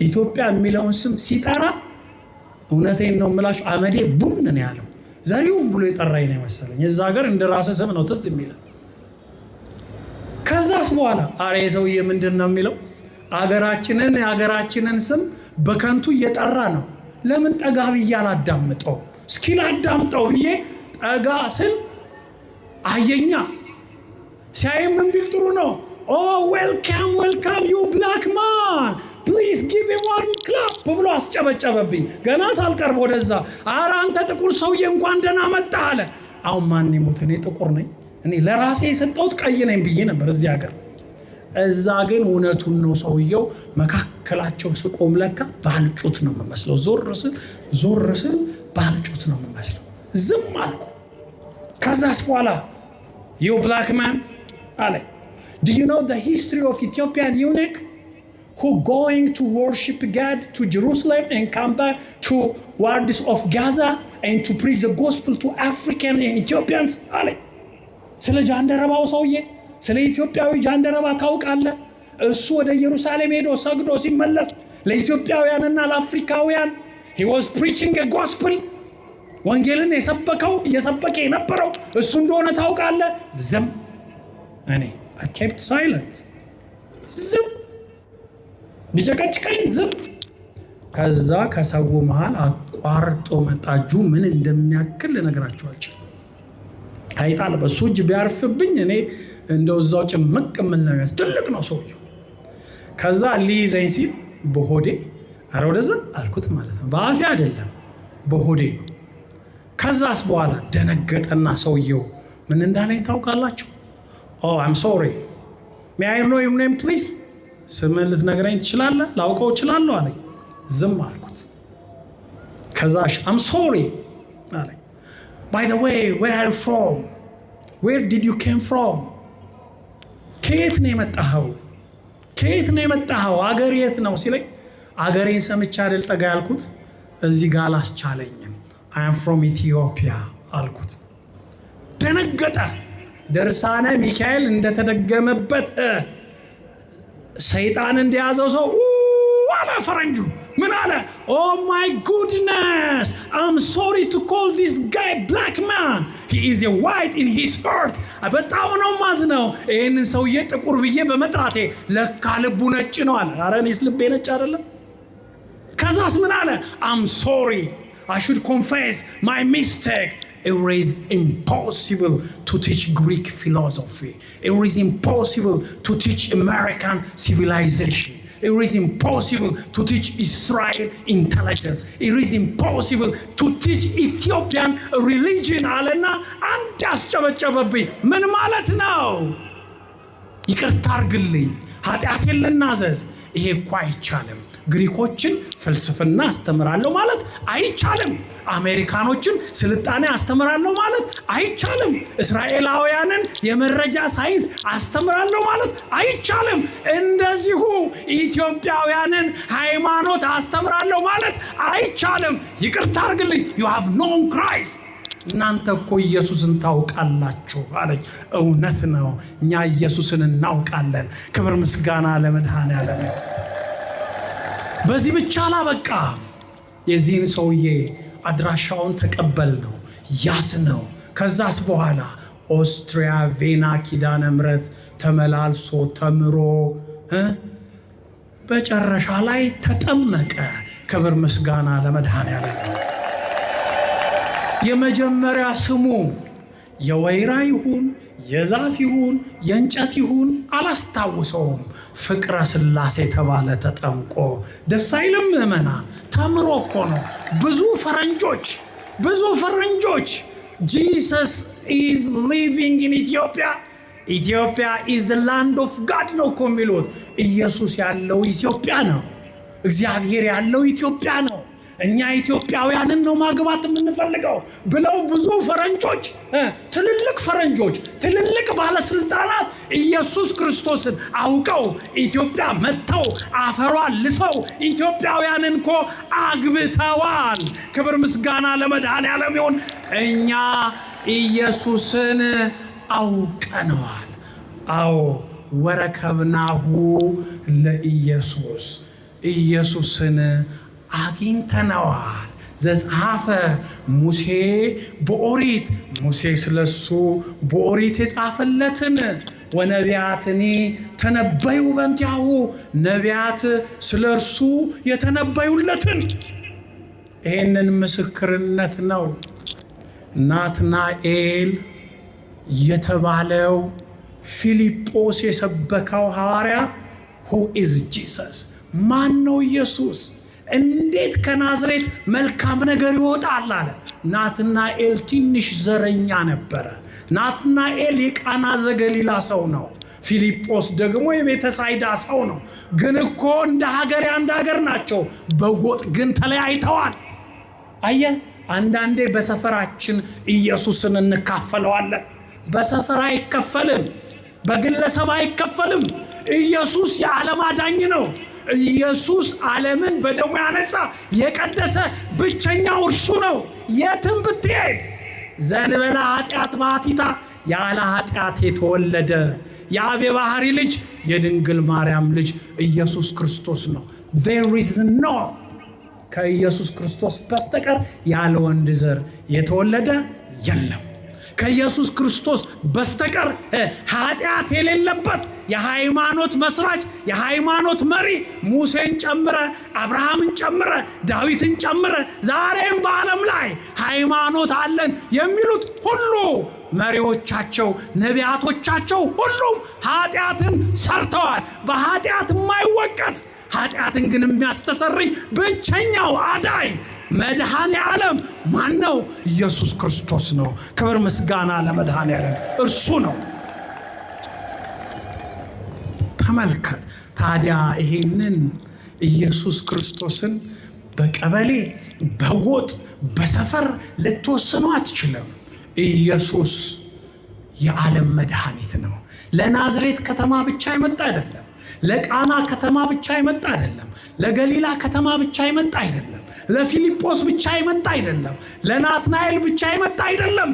ኢትዮጵያ የሚለውን ስም ሲጠራ እውነቴን ነው የምላችሁ አመዴ ቡን ነው ያለው። ዘሪውን ብሎ የጠራኝ ነው መሰለኝ። የዛ ሀገር እንደ ራስ ስም ነው ትዝ የሚለው። ከዛስ በኋላ አሬ ሰውዬ ምንድን ነው የሚለው? የሀገራችንን ስም በከንቱ እየጠራ ነው። ለምን ጠጋ ብዬ አላዳምጠው? እስኪ ላዳምጠው ብዬ ጠጋ ስል አየኛ። ሲያይም ምን ቢል ጥሩ ነው? ኦ ዌልካም ዩ ብላክ ማን ፕሊዝ ጊቭ ሂም ዋን ክላፕ ብሎ አስጨበጨበብኝ። ገና ሳልቀርብ ወደዛ ኧረ አንተ ጥቁር ሰውዬ እንኳን ደህና መጣህ አለ። አሁን ማን ይሙት እኔ ጥቁር ነኝ? እኔ ለራሴ የሰጠሁት ቀይ ነኝ ብዬ ነበር እዚህ ሀገር። እዛ ግን እውነቱን ነው። ሰውየው መካከላቸው ስቆም ለካ ባልጩት ነው የምመስለው። ዞር ስል ባልጩት ነው የምመስለው። ዝም አልኩ። ከዛስ በኋላ ዩ ብላክ ማን አለ። Do you know the history of Ethiopian eunuch who going to worship God to Jerusalem and come back to wards of Gaza and to preach the gospel to African and Ethiopians? አለ። ስለ ጃንደረባው ሰውዬ ስለ ኢትዮጵያዊ ጃንደረባ ታውቃለህ? እሱ ወደ ኢየሩሳሌም ሄዶ ሰግዶ ሲመለስ ለኢትዮጵያውያንና ለአፍሪካውያን he was preaching a gospel ወንጌልን እየሰበከ የነበረው እሱ እንደሆነ ታውቃለህ። ዝም። እኔ I kept silent። ዝም። ቢጨቀጭቀኝ ዝም። ከዛ ከሰው መሃል አቋርጦ መጣጁ ምን እንደሚያክል ልነግራችሁ አልችልም። አይጣል በሱ እጅ ቢያርፍብኝ እኔ እንደው እዛው ጭምቅ ምን ነው ትልቅ ነው ሰውየው። ከዛ ሊይዘኝ ሲል በሆዴ አረ ወደዛ አልኩት ማለት ነው። በአፌ አይደለም በሆዴ ነው። ከዛስ በኋላ ደነገጠና ሰውየው ምን እንዳለኝ ታውቃላችሁ? Oh, I'm sorry. May I know your name please? ስምን ልትነግረኝ ትችላለህ? ላውቀው እችላለሁ አለኝ። ዝም አልኩት። ከዛሽ I'm sorry አለኝ። By the way, where are you from? Where did you came from? ከየት ነው የመጣኸው? ከየት ነው የመጣኸው? አገር የት ነው ሲለኝ አገሬን ሰምቼ አይደል ጠጋ ያልኩት። እዚህ ጋር አላስቻለኝም። I am from Ethiopia አልኩት። ደነገጠ። ድርሳነ ሚካኤል እንደተደገመበት ሰይጣን እንደያዘው ሰው አለ ፈረንጁ። ምን አለ? Oh my goodness, I'm sorry to call this guy black man. He is a white in his heart. በጣም ነው ማዝነው ይሄንን ሰውዬ ጥቁር ብዬ በመጥራቴ ለካ ልቡ ነጭ ነው አለ። ኧረ እኔስ ልቤ ነጭ አይደለም። ከዛስ ምን አለ? I'm sorry, I should confess my mistake. It is impossible to teach Greek philosophy. It is impossible to teach American civilization. It is impossible to teach Israel intelligence. It is impossible to teach Ethiopian religion. አለና አንድ ያስጨበጨበብኝ። ምን ማለት ነው? ይቅርታ አድርግልኝ፣ ኃጢአቴን ልናዘዝ። ይሄ እኮ አይቻልም። ግሪኮችን ፍልስፍና አስተምራለሁ ማለት አይቻልም። አሜሪካኖችን ስልጣኔ አስተምራለሁ ማለት አይቻልም። እስራኤላውያንን የመረጃ ሳይንስ አስተምራለሁ ማለት አይቻልም። እንደዚሁ ኢትዮጵያውያንን ሃይማኖት አስተምራለሁ ማለት አይቻልም። ይቅርታ አድርግልኝ። you have known Christ። እናንተ እኮ ኢየሱስን ታውቃላችሁ አለኝ። እውነት ነው፣ እኛ ኢየሱስን እናውቃለን። ክብር ምስጋና ለመድኃኔዓለም። በዚህ ብቻ አላበቃ። የዚህን ሰውዬ አድራሻውን ተቀበል ነው ያስ ነው። ከዛስ በኋላ ኦስትሪያ ቬና ኪዳነ ምሕረት ተመላልሶ ተምሮ በጨረሻ ላይ ተጠመቀ። ክብር ምስጋና ለመድኃኔዓለም። የመጀመሪያ ስሙ የወይራ ይሁን የዛፍ ይሁን የእንጨት ይሁን አላስታውሰውም። ፍቅረ ሥላሴ ተባለ። ተጠምቆ ደስ አይልም? ምዕመናን ተምሮ እኮ ነው። ብዙ ፈረንጆች Jesus is living in Ethiopia. Ethiopia is the land of God ነው እኮ የሚሉት። ኢየሱስ ያለው ኢትዮጵያ ነው። እግዚአብሔር ያለው ኢትዮጵያ ነው። እኛ ኢትዮጵያውያንን ነው ማግባት የምንፈልገው ብለው ብዙ ፈረንጆች፣ ትልልቅ ባለስልጣናት ኢየሱስ ክርስቶስን አውቀው ኢትዮጵያ መጥተው አፈሯን ልሰው ኢትዮጵያውያንን እኮ አግብተዋል። ክብር ምስጋና ለመድኃኔዓለም ይሁን። እኛ ኢየሱስን አውቀነዋል። አዎ ወረከብናሁ ለኢየሱስ፣ ኢየሱስን አግኝተነዋል። ዘጸሐፈ ሙሴ በኦሪት፣ ሙሴ ስለሱ በኦሪት የጻፈለትን ወነቢያትኒ ተነበዩ በእንቲአሁ፣ ነቢያት ስለ እርሱ የተነበዩለትን ይህንን ምስክርነት ነው ናትናኤል የተባለው ፊልጶስ የሰበከው ሐዋርያ who is Jesus? ማን ነው ኢየሱስ? እንዴት ከናዝሬት መልካም ነገር ይወጣል አለ። ናትናኤል ትንሽ ዘረኛ ነበረ። ናትናኤል የቃና ዘገሊላ ሰው ነው። ፊልጶስ ደግሞ የቤተሳይዳ ሰው ነው። ግን እኮ እንደ ሀገር አንድ ሀገር ናቸው፣ በጎጥ ግን ተለያይተዋል። አየህ፣ አንዳንዴ በሰፈራችን ኢየሱስን እንካፈለዋለን። በሰፈር አይከፈልም፣ በግለሰብ አይከፈልም። ኢየሱስ የዓለም አዳኝ ነው። ኢየሱስ ዓለምን በደሙ ያነጻ የቀደሰ ብቸኛው እርሱ ነው። የትም ብትሄድ ዘንበለ ኃጢአት ባሕቲታ፣ ያለ ኃጢአት የተወለደ የአብ የባሕሪ ልጅ የድንግል ማርያም ልጅ ኢየሱስ ክርስቶስ ነው። There is no ከኢየሱስ ክርስቶስ በስተቀር ያለ ወንድ ዘር የተወለደ የለም። ከኢየሱስ ክርስቶስ በስተቀር ኃጢአት የሌለበት የሃይማኖት መስራች የሃይማኖት መሪ ሙሴን ጨምረ አብርሃምን ጨምረ ዳዊትን ጨምረ ዛሬም በዓለም ላይ ሃይማኖት አለን የሚሉት ሁሉ መሪዎቻቸው ነቢያቶቻቸው ሁሉም ኃጢአትን ሰርተዋል። በኃጢአት የማይወቀስ ኃጢአትን ግን የሚያስተሰርይ ብቸኛው አዳኝ መድኃኔ ዓለም ማን ነው? ኢየሱስ ክርስቶስ ነው። ክብር ምስጋና ለመድኃኔ ዓለም እርሱ ነው። ተመልከት ታዲያ ይሄንን ኢየሱስ ክርስቶስን በቀበሌ በጎጥ በሰፈር ልትወስኑ አትችልም። ኢየሱስ የዓለም መድኃኒት ነው። ለናዝሬት ከተማ ብቻ የመጣ አይደለም። ለቃና ከተማ ብቻ የመጣ አይደለም። ለገሊላ ከተማ ብቻ የመጣ አይደለም። ለፊልጶስ ብቻ የመጣ አይደለም። ለናትናኤል ብቻ የመጣ አይደለም።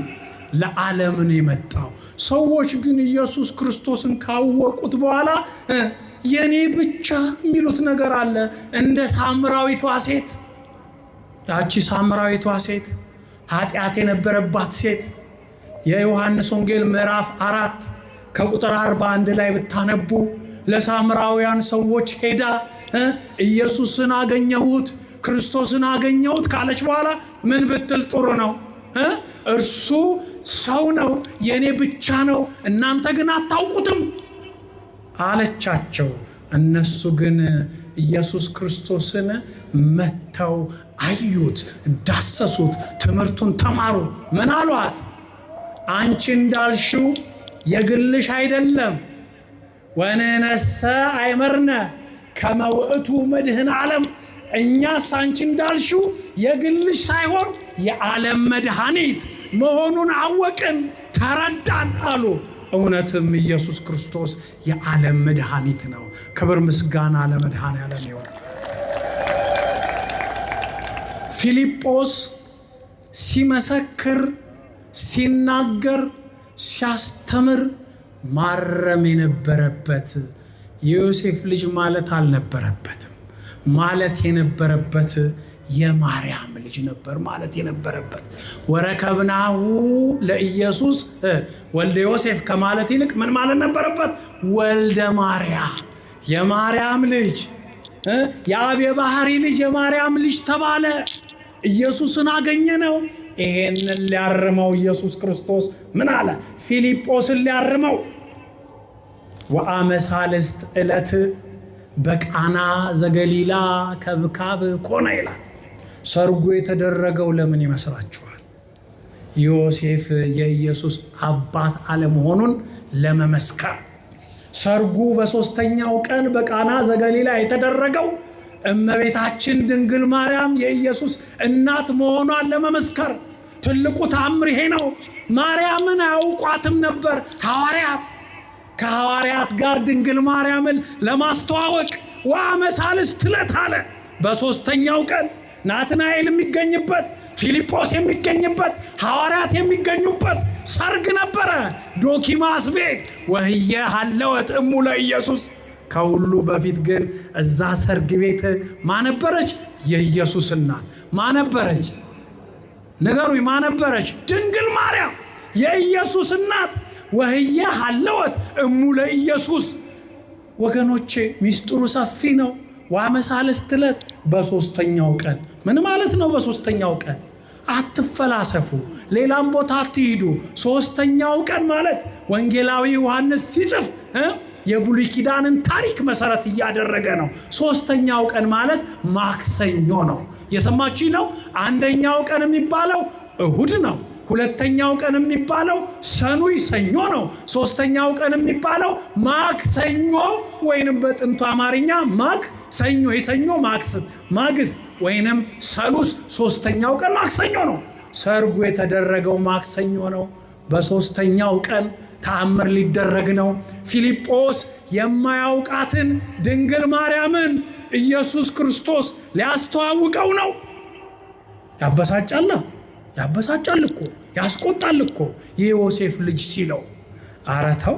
ለዓለምን የመጣው። ሰዎች ግን ኢየሱስ ክርስቶስን ካወቁት በኋላ የኔ ብቻ የሚሉት ነገር አለ። እንደ ሳምራዊቷ ሴት፣ ያቺ ሳምራዊቷ ሴት ኃጢአት የነበረባት ሴት የዮሐንስ ወንጌል ምዕራፍ 4 ከቁጥር 41 ላይ ብታነቡ ለሳምራውያን ሰዎች ሄዳ ኢየሱስን አገኘሁት ክርስቶስን አገኘሁት ካለች በኋላ ምን ብትል ጥሩ ነው? እርሱ ሰው ነው፣ የኔ ብቻ ነው፣ እናንተ ግን አታውቁትም አለቻቸው። እነሱ ግን ኢየሱስ ክርስቶስን መተው አዩት፣ ዳሰሱት፣ ትምህርቱን ተማሩ። ምን አሏት? አንቺ እንዳልሽው የግልሽ አይደለም። ወነነሰ አይመርነ ከመ ውእቱ መድኃኔ ዓለም። እኛስ አንቺ እንዳልሽው የግልሽ ሳይሆን የዓለም መድኃኒት መሆኑን አወቅን፣ ተረዳን አሉ። እውነትም ኢየሱስ ክርስቶስ የዓለም መድኃኒት ነው። ክብር ምስጋና ለመድኃኔ ዓለም ይሁን። ፊልጶስ ሲመሰክር ሲናገር ሲያስተምር ማረም የነበረበት የዮሴፍ ልጅ ማለት አልነበረበትም። ማለት የነበረበት የማርያም ልጅ ነበር ማለት የነበረበት። ወረከብናሁ ለኢየሱስ ወልደ ዮሴፍ ከማለት ይልቅ ምን ማለት ነበረበት? ወልደ ማርያም፣ የማርያም ልጅ፣ የአብ የባህሪ ልጅ የማርያም ልጅ ተባለ። ኢየሱስን አገኘ ነው። ይሄንን ሊያርመው ኢየሱስ ክርስቶስ ምን አለ? ፊልጶስን ሊያርመው ወአመሳልስት ዕለት በቃና ዘገሊላ ከብካብ ኮነ ይላል። ሰርጉ የተደረገው ለምን ይመስላችኋል? ዮሴፍ የኢየሱስ አባት አለመሆኑን ለመመስከር። ሰርጉ በሦስተኛው ቀን በቃና ዘገሊላ የተደረገው እመቤታችን ድንግል ማርያም የኢየሱስ እናት መሆኗን ለመመስከር። ትልቁ ተአምር ይሄ ነው። ማርያምን አያውቋትም ነበር ሐዋርያት። ከሐዋርያት ጋር ድንግል ማርያምን ለማስተዋወቅ ወአመሳልስት ዕለት አለ። በሦስተኛው ቀን ናትናኤል የሚገኝበት፣ ፊልጶስ የሚገኝበት፣ ሐዋርያት የሚገኙበት ሰርግ ነበረ። ዶኪማስ ቤት ወህየ ሀለወት እሙ ለኢየሱስ። ከሁሉ በፊት ግን እዛ ሰርግ ቤት ማነበረች? የኢየሱስ እናት ማነበረች? ንገሩኝ፣ ማነበረች? ድንግል ማርያም የኢየሱስ እናት። ወህየ ሀለወት እሙ ለኢየሱስ። ወገኖቼ ሚስጥሩ ሰፊ ነው። ወአመሳልስት ዕለት በሦስተኛው ቀን ምን ማለት ነው? በሦስተኛው ቀን አትፈላሰፉ፣ ሌላም ቦታ አትሂዱ። ሦስተኛው ቀን ማለት ወንጌላዊ ዮሐንስ ሲጽፍ የብሉይ ኪዳንን ታሪክ መሰረት እያደረገ ነው። ሦስተኛው ቀን ማለት ማክሰኞ ነው። የሰማችሁኝ ነው። አንደኛው ቀን የሚባለው እሁድ ነው። ሁለተኛው ቀን የሚባለው ሰኑይ ሰኞ ነው። ሦስተኛው ቀን የሚባለው ማክሰኞ ወይንም በጥንቱ አማርኛ ማክሰኞ፣ የሰኞ ማግስት ወይንም ሰሉስ። ሦስተኛው ቀን ማክሰኞ ነው። ሰርጉ የተደረገው ማክሰኞ ነው። በሦስተኛው ቀን ተአምር ሊደረግ ነው። ፊልጶስ የማያውቃትን ድንግል ማርያምን ኢየሱስ ክርስቶስ ሊያስተዋውቀው ነው። ያበሳጫል እኮ ያስቆጣል እኮ የዮሴፍ ልጅ ሲለው፣ ኧረ ተው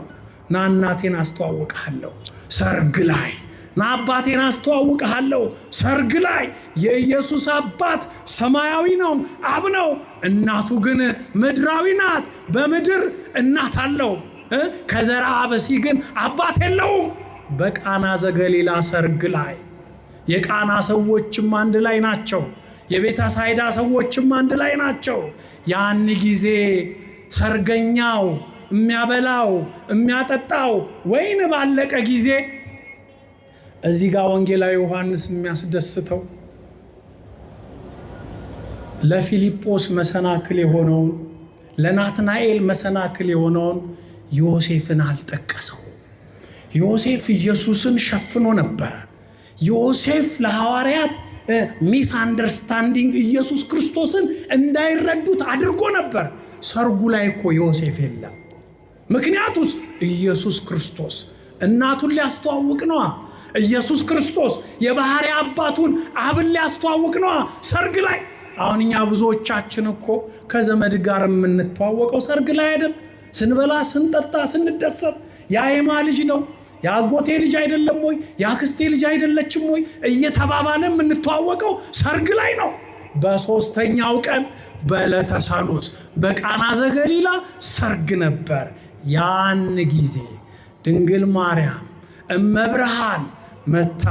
ና እናቴን አስተዋውቅሃለሁ ሰርግ ላይ አባቴን አስተዋውቅሃለሁ። ሰርግ ላይ የኢየሱስ አባት ሰማያዊ ነው፣ አብ ነው። እናቱ ግን ምድራዊ ናት። በምድር እናት አለው፣ ከዘርአ ብእሲ ግን አባት የለውም። በቃና ዘገሊላ ሰርግ ላይ የቃና ሰዎችም አንድ ላይ ናቸው። የቤተ ሳይዳ ሰዎችም አንድ ላይ ናቸው። ያን ጊዜ ሰርገኛው የሚያበላው የሚያጠጣው ወይን ባለቀ ጊዜ እዚህ ጋር ወንጌላዊ ዮሐንስ የሚያስደስተው ለፊልጶስ መሰናክል የሆነውን ለናትናኤል መሰናክል የሆነውን ዮሴፍን አልጠቀሰው። ዮሴፍ ኢየሱስን ሸፍኖ ነበረ። ዮሴፍ ለሐዋርያት ሚስ አንደርስታንዲንግ ኢየሱስ ክርስቶስን እንዳይረዱት አድርጎ ነበር። ሰርጉ ላይ እኮ ዮሴፍ የለም። ምክንያቱስ ኢየሱስ ክርስቶስ እናቱን ሊያስተዋውቅ ነዋ። ኢየሱስ ክርስቶስ የባህሪ አባቱን አብን ሊያስተዋውቅ ነዋ ሰርግ ላይ። አሁን እኛ ብዙዎቻችን እኮ ከዘመድ ጋር የምንተዋወቀው ሰርግ ላይ አይደል? ስንበላ ስንጠጣ ስንደሰት የአይማ ልጅ ነው የአጎቴ ልጅ አይደለም ወይ የአክስቴ ልጅ አይደለችም ወይ እየተባባለ የምንተዋወቀው ሰርግ ላይ ነው። በሶስተኛው ቀን በዕለተ ሰሉስ በቃና ዘገሊላ ሰርግ ነበር። ያን ጊዜ ድንግል ማርያም እመብርሃን መታ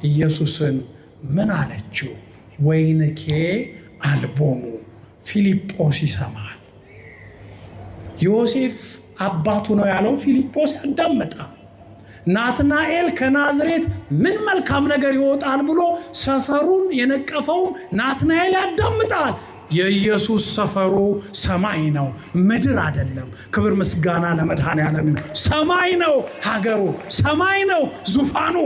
ኢየሱስን ምን አለችው? ወይንኬ አልቦሙ። ፊልጶስ ይሰማል። ዮሴፍ አባቱ ነው ያለው ፊልጶስ ያዳምጣል። ናትናኤል ከናዝሬት ምን መልካም ነገር ይወጣል ብሎ ሰፈሩን የነቀፈው ናትናኤል ያዳምጣል። የኢየሱስ ሰፈሩ ሰማይ ነው፣ ምድር አይደለም። ክብር ምስጋና ለመድኃኔዓለም። ሰማይ ነው ሀገሩ፣ ሰማይ ነው ዙፋኑ።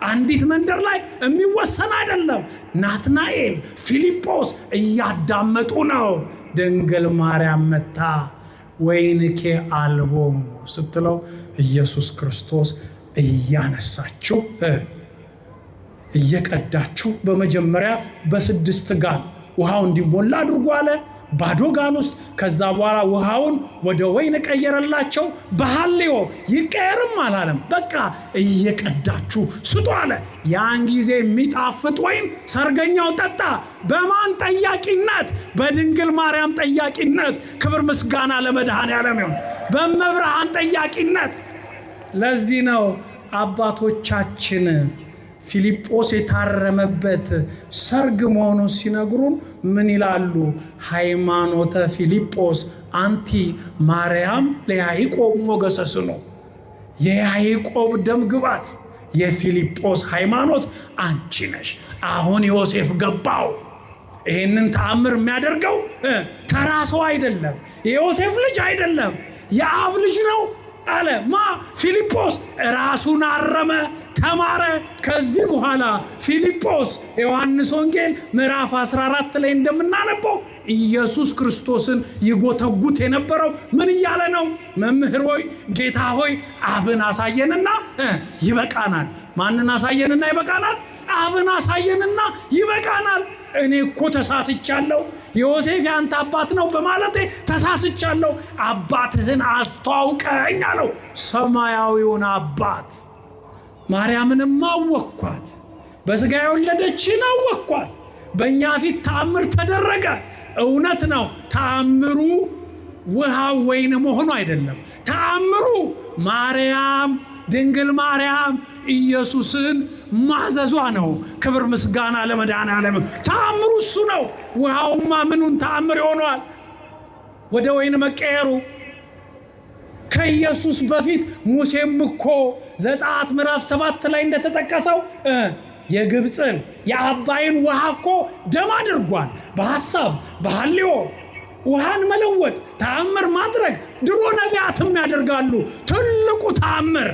አንዲት መንደር ላይ የሚወሰን አይደለም። ናትናኤል ፊልጶስ እያዳመጡ ነው። ድንግል ማርያም መታ ወይንኬ አልቦሙ ስትለው ኢየሱስ ክርስቶስ እያነሳችሁ እየቀዳችሁ በመጀመሪያ በ6 ጋን ውሃው እንዲሞላ አድርጎ አለ ባዶ ጋን ውስጥ። ከዛ በኋላ ውሃውን ወደ ወይን ቀየረላቸው። በሐልዮ ይቀየርም አላለም። በቃ እየቀዳችሁ ስጡ አለ። ያን ጊዜ የሚጣፍጥ ወይን ሰርገኛው ጠጣ። በማን ጠያቂነት? በድንግል ማርያም ጠያቂነት። ክብር ምስጋና ለመድኃኔዓለም ይሁን። በመብርሃን ጠያቂነት። ለዚህ ነው አባቶቻችን ፊልጶስ የታረመበት ሰርግ መሆኑን ሲነግሩን ምን ይላሉ? ሃይማኖተ ፊልጶስ አንቲ ማርያም ለያዕቆብ ሞገሰስኑ። የያዕቆብ ደም ግባት የፊልጶስ ሃይማኖት አንቺ ነሽ። አሁን ዮሴፍ ገባው። ይህንን ተአምር የሚያደርገው ተራ ሰው አይደለም፣ የዮሴፍ ልጅ አይደለም፣ የአብ ልጅ ነው አለ። ማ? ፊልጶስ ራሱን አረመ፣ ተማረ። ከዚህ በኋላ ፊልጶስ ዮሐንስ ወንጌል ምዕራፍ 14 ላይ እንደምናነበው ኢየሱስ ክርስቶስን ይጎተጉት የነበረው ምን እያለ ነው? መምህር ሆይ ጌታ ሆይ አብን አሳየንና ይበቃናል። ማንን አሳየንና ይበቃናል? አብን አሳየንና ይበቃናል። እኔ እኮ ተሳስቻለሁ፣ ዮሴፍ ያንተ አባት ነው በማለቴ ተሳስቻለሁ። አባትህን አስተዋውቀኝ አለው። ሰማያዊውን አባት ማርያምንም አወቅኳት፣ በሥጋ የወለደችን አወቅኳት። በእኛ ፊት ተአምር ተደረገ። እውነት ነው። ተአምሩ ውሃ ወይን መሆኑ አይደለም። ተአምሩ ማርያም ድንግል ማርያም ኢየሱስን ማዘዟ ነው። ክብር ምስጋና ለመድኃኔዓለም። ተአምሩ እሱ ነው። ውሃውማ ምኑን ተአምር ይሆነዋል? ወደ ወይን መቀየሩ። ከኢየሱስ በፊት ሙሴም እኮ ዘጸአት ምዕራፍ 7 ላይ እንደተጠቀሰው የግብፅን የአባይን ውሃ እኮ ደም አድርጓል። በሐሳብ በሐልዮ ውሃን መለወጥ ተአምር ማድረግ ድሮ ነቢያትም ያደርጋሉ። ትልቁ ተአምር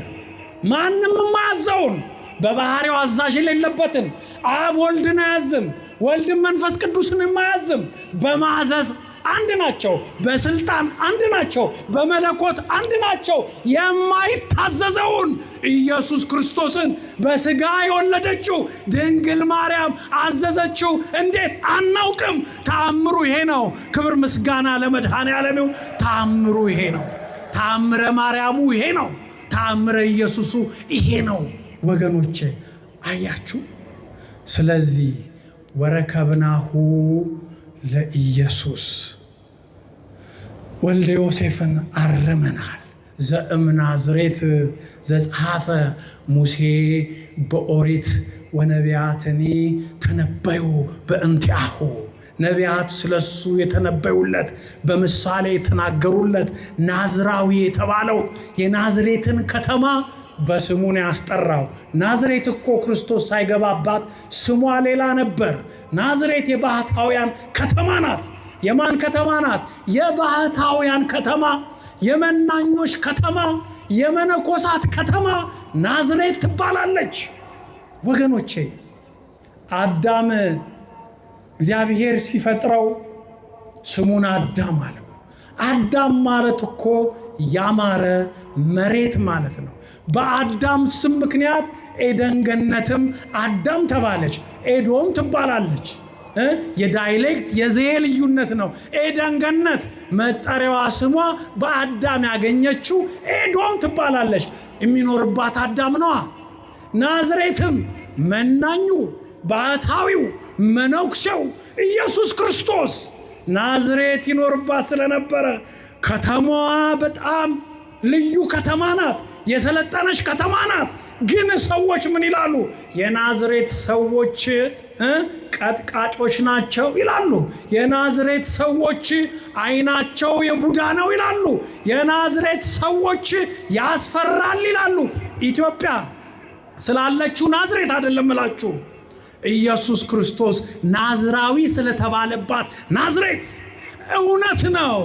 ማንም የማያዘውን በባህሪው አዛዥ የሌለበትን አብ ወልድን አያዝም፣ ወልድን መንፈስ ቅዱስን የማያዝም በማዘዝ አንድ ናቸው፣ በስልጣን አንድ ናቸው፣ በመለኮት አንድ ናቸው። የማይታዘዘውን ኢየሱስ ክርስቶስን በሥጋ የወለደችው ድንግል ማርያም አዘዘችው። እንዴት አናውቅም። ተአምሩ ይሄ ነው። ክብር ምስጋና ለመድኃኔዓለም ይሁን። ተአምሩ ይሄ ነው። ተአምረ ማርያሙ ይሄ ነው። ተአምረ ኢየሱሱ ይሄ ነው። ወገኖቼ አያችሁ። ስለዚህ ወረከብናሁ ለኢየሱስ ወልደ ዮሴፍን አርመናል ዘእምናዝሬት ዘጸሐፈ ሙሴ በኦሪት ወነቢያትኒ ተነበዩ በእንቲአሁ። ነቢያት ስለሱ የተነበዩለት በምሳሌ የተናገሩለት ናዝራዊ የተባለው የናዝሬትን ከተማ በስሙን ያስጠራው። ናዝሬት እኮ ክርስቶስ ሳይገባባት ስሟ ሌላ ነበር። ናዝሬት የባህታውያን ከተማ ናት። የማን ከተማ ናት? የባህታውያን ከተማ፣ የመናኞች ከተማ፣ የመነኮሳት ከተማ ናዝሬት ትባላለች። ወገኖቼ አዳም እግዚአብሔር ሲፈጥረው ስሙን አዳም አለው። አዳም ማለት እኮ ያማረ መሬት ማለት ነው። በአዳም ስም ምክንያት ኤደን ገነትም አዳም ተባለች፣ ኤዶም ትባላለች። የዳይሌክት የዘዬ ልዩነት ነው። ኤደን ገነት መጠሪያዋ ስሟ በአዳም ያገኘችው ኤዶም ትባላለች። የሚኖርባት አዳም ነዋ። ናዝሬትም መናኙ ባህታዊው መነኩሴው ኢየሱስ ክርስቶስ ናዝሬት ይኖርባት ስለነበረ ከተማዋ በጣም ልዩ ከተማ ናት። የሰለጠነች ከተማ ናት። ግን ሰዎች ምን ይላሉ? የናዝሬት ሰዎች ቀጥቃጮች ናቸው ይላሉ። የናዝሬት ሰዎች አይናቸው የቡዳ ነው ይላሉ። የናዝሬት ሰዎች ያስፈራል ይላሉ። ኢትዮጵያ ስላለችው ናዝሬት አይደለም እላችሁ፣ ኢየሱስ ክርስቶስ ናዝራዊ ስለተባለባት ናዝሬት እውነት ነው።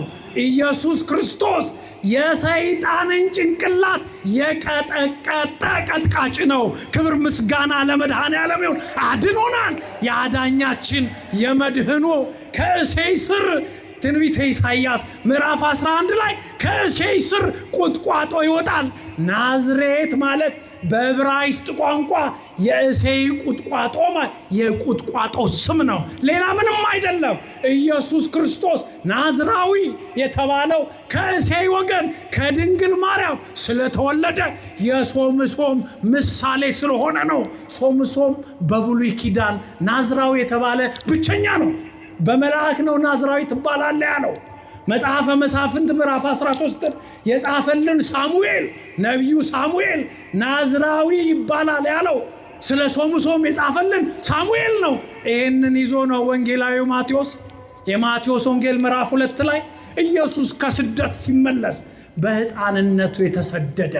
ኢየሱስ ክርስቶስ የሰይጣንን ጭንቅላት የቀጠቀጠ ቀጥቃጭ ነው። ክብር ምስጋና ለመድኃኔዓለም ይሁን። አድኖናል። የአዳኛችን የመድህኑ ከእሴይ ስር ትንቢተ ኢሳይያስ ምዕራፍ 11 ላይ ከእሴይ ስር ቁጥቋጦ ይወጣል። ናዝሬት ማለት በዕብራይስጥ ቋንቋ የእሴይ ቁጥቋጦ የቁጥቋጦ ስም ነው፣ ሌላ ምንም አይደለም። ኢየሱስ ክርስቶስ ናዝራዊ የተባለው ከእሴይ ወገን ከድንግል ማርያም ስለተወለደ የሶምሶም ምሳሌ ስለሆነ ነው። ሶምሶም በብሉይ ኪዳን ናዝራዊ የተባለ ብቸኛ ነው። በመልአክ ነው ናዝራዊ ትባላለህ ያለው። መጽሐፈ መሳፍንት ምዕራፍ 13 የጻፈልን ሳሙኤል ነቢዩ ሳሙኤል ናዝራዊ ይባላል ያለው ስለ ሶምሶም የጻፈልን ሳሙኤል ነው። ይህንን ይዞ ነው ወንጌላዊ ማቴዎስ የማቴዎስ ወንጌል ምዕራፍ 2 ላይ ኢየሱስ ከስደት ሲመለስ በሕፃንነቱ የተሰደደ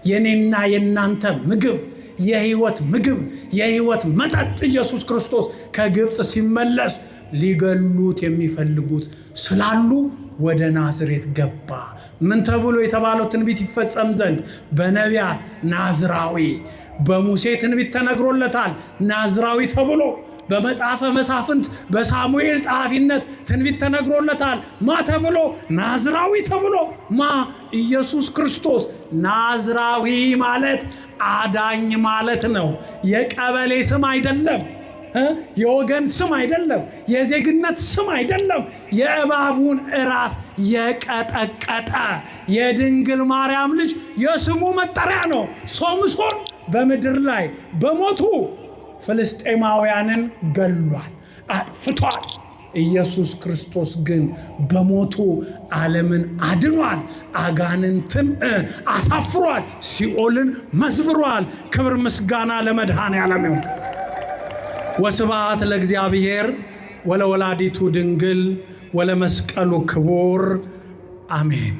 የኔና የናንተ ምግብ የህይወት ምግብ የህይወት መጠጥ ኢየሱስ ክርስቶስ ከግብፅ ሲመለስ ሊገሉት የሚፈልጉት ስላሉ ወደ ናዝሬት ገባ። ምን ተብሎ የተባለው ትንቢት ይፈጸም ዘንድ በነቢያት ናዝራዊ፣ በሙሴ ትንቢት ተነግሮለታል ናዝራዊ ተብሎ፣ በመጽሐፈ መሳፍንት በሳሙኤል ጸሐፊነት ትንቢት ተነግሮለታል ማ ተብሎ? ናዝራዊ ተብሎ። ማ? ኢየሱስ ክርስቶስ። ናዝራዊ ማለት አዳኝ ማለት ነው። የቀበሌ ስም አይደለም፣ የወገን ስም አይደለም፣ የዜግነት ስም አይደለም። የእባቡን ራስ የቀጠቀጠ የድንግል ማርያም ልጅ የስሙ መጠሪያ ነው። ሶምሶን በምድር ላይ በሞቱ ፍልስጤማውያንን ገሏል፣ አጥፍቷል። ኢየሱስ ክርስቶስ ግን በሞቱ ዓለምን አድኗል፣ አጋንንትን አሳፍሯል፣ ሲኦልን መዝብሯል። ክብር ምስጋና ለመድኃኔዓለም ይሁን። ወስብሐት ለእግዚአብሔር ወለወላዲቱ ድንግል ወለመስቀሉ ክቡር አሜን።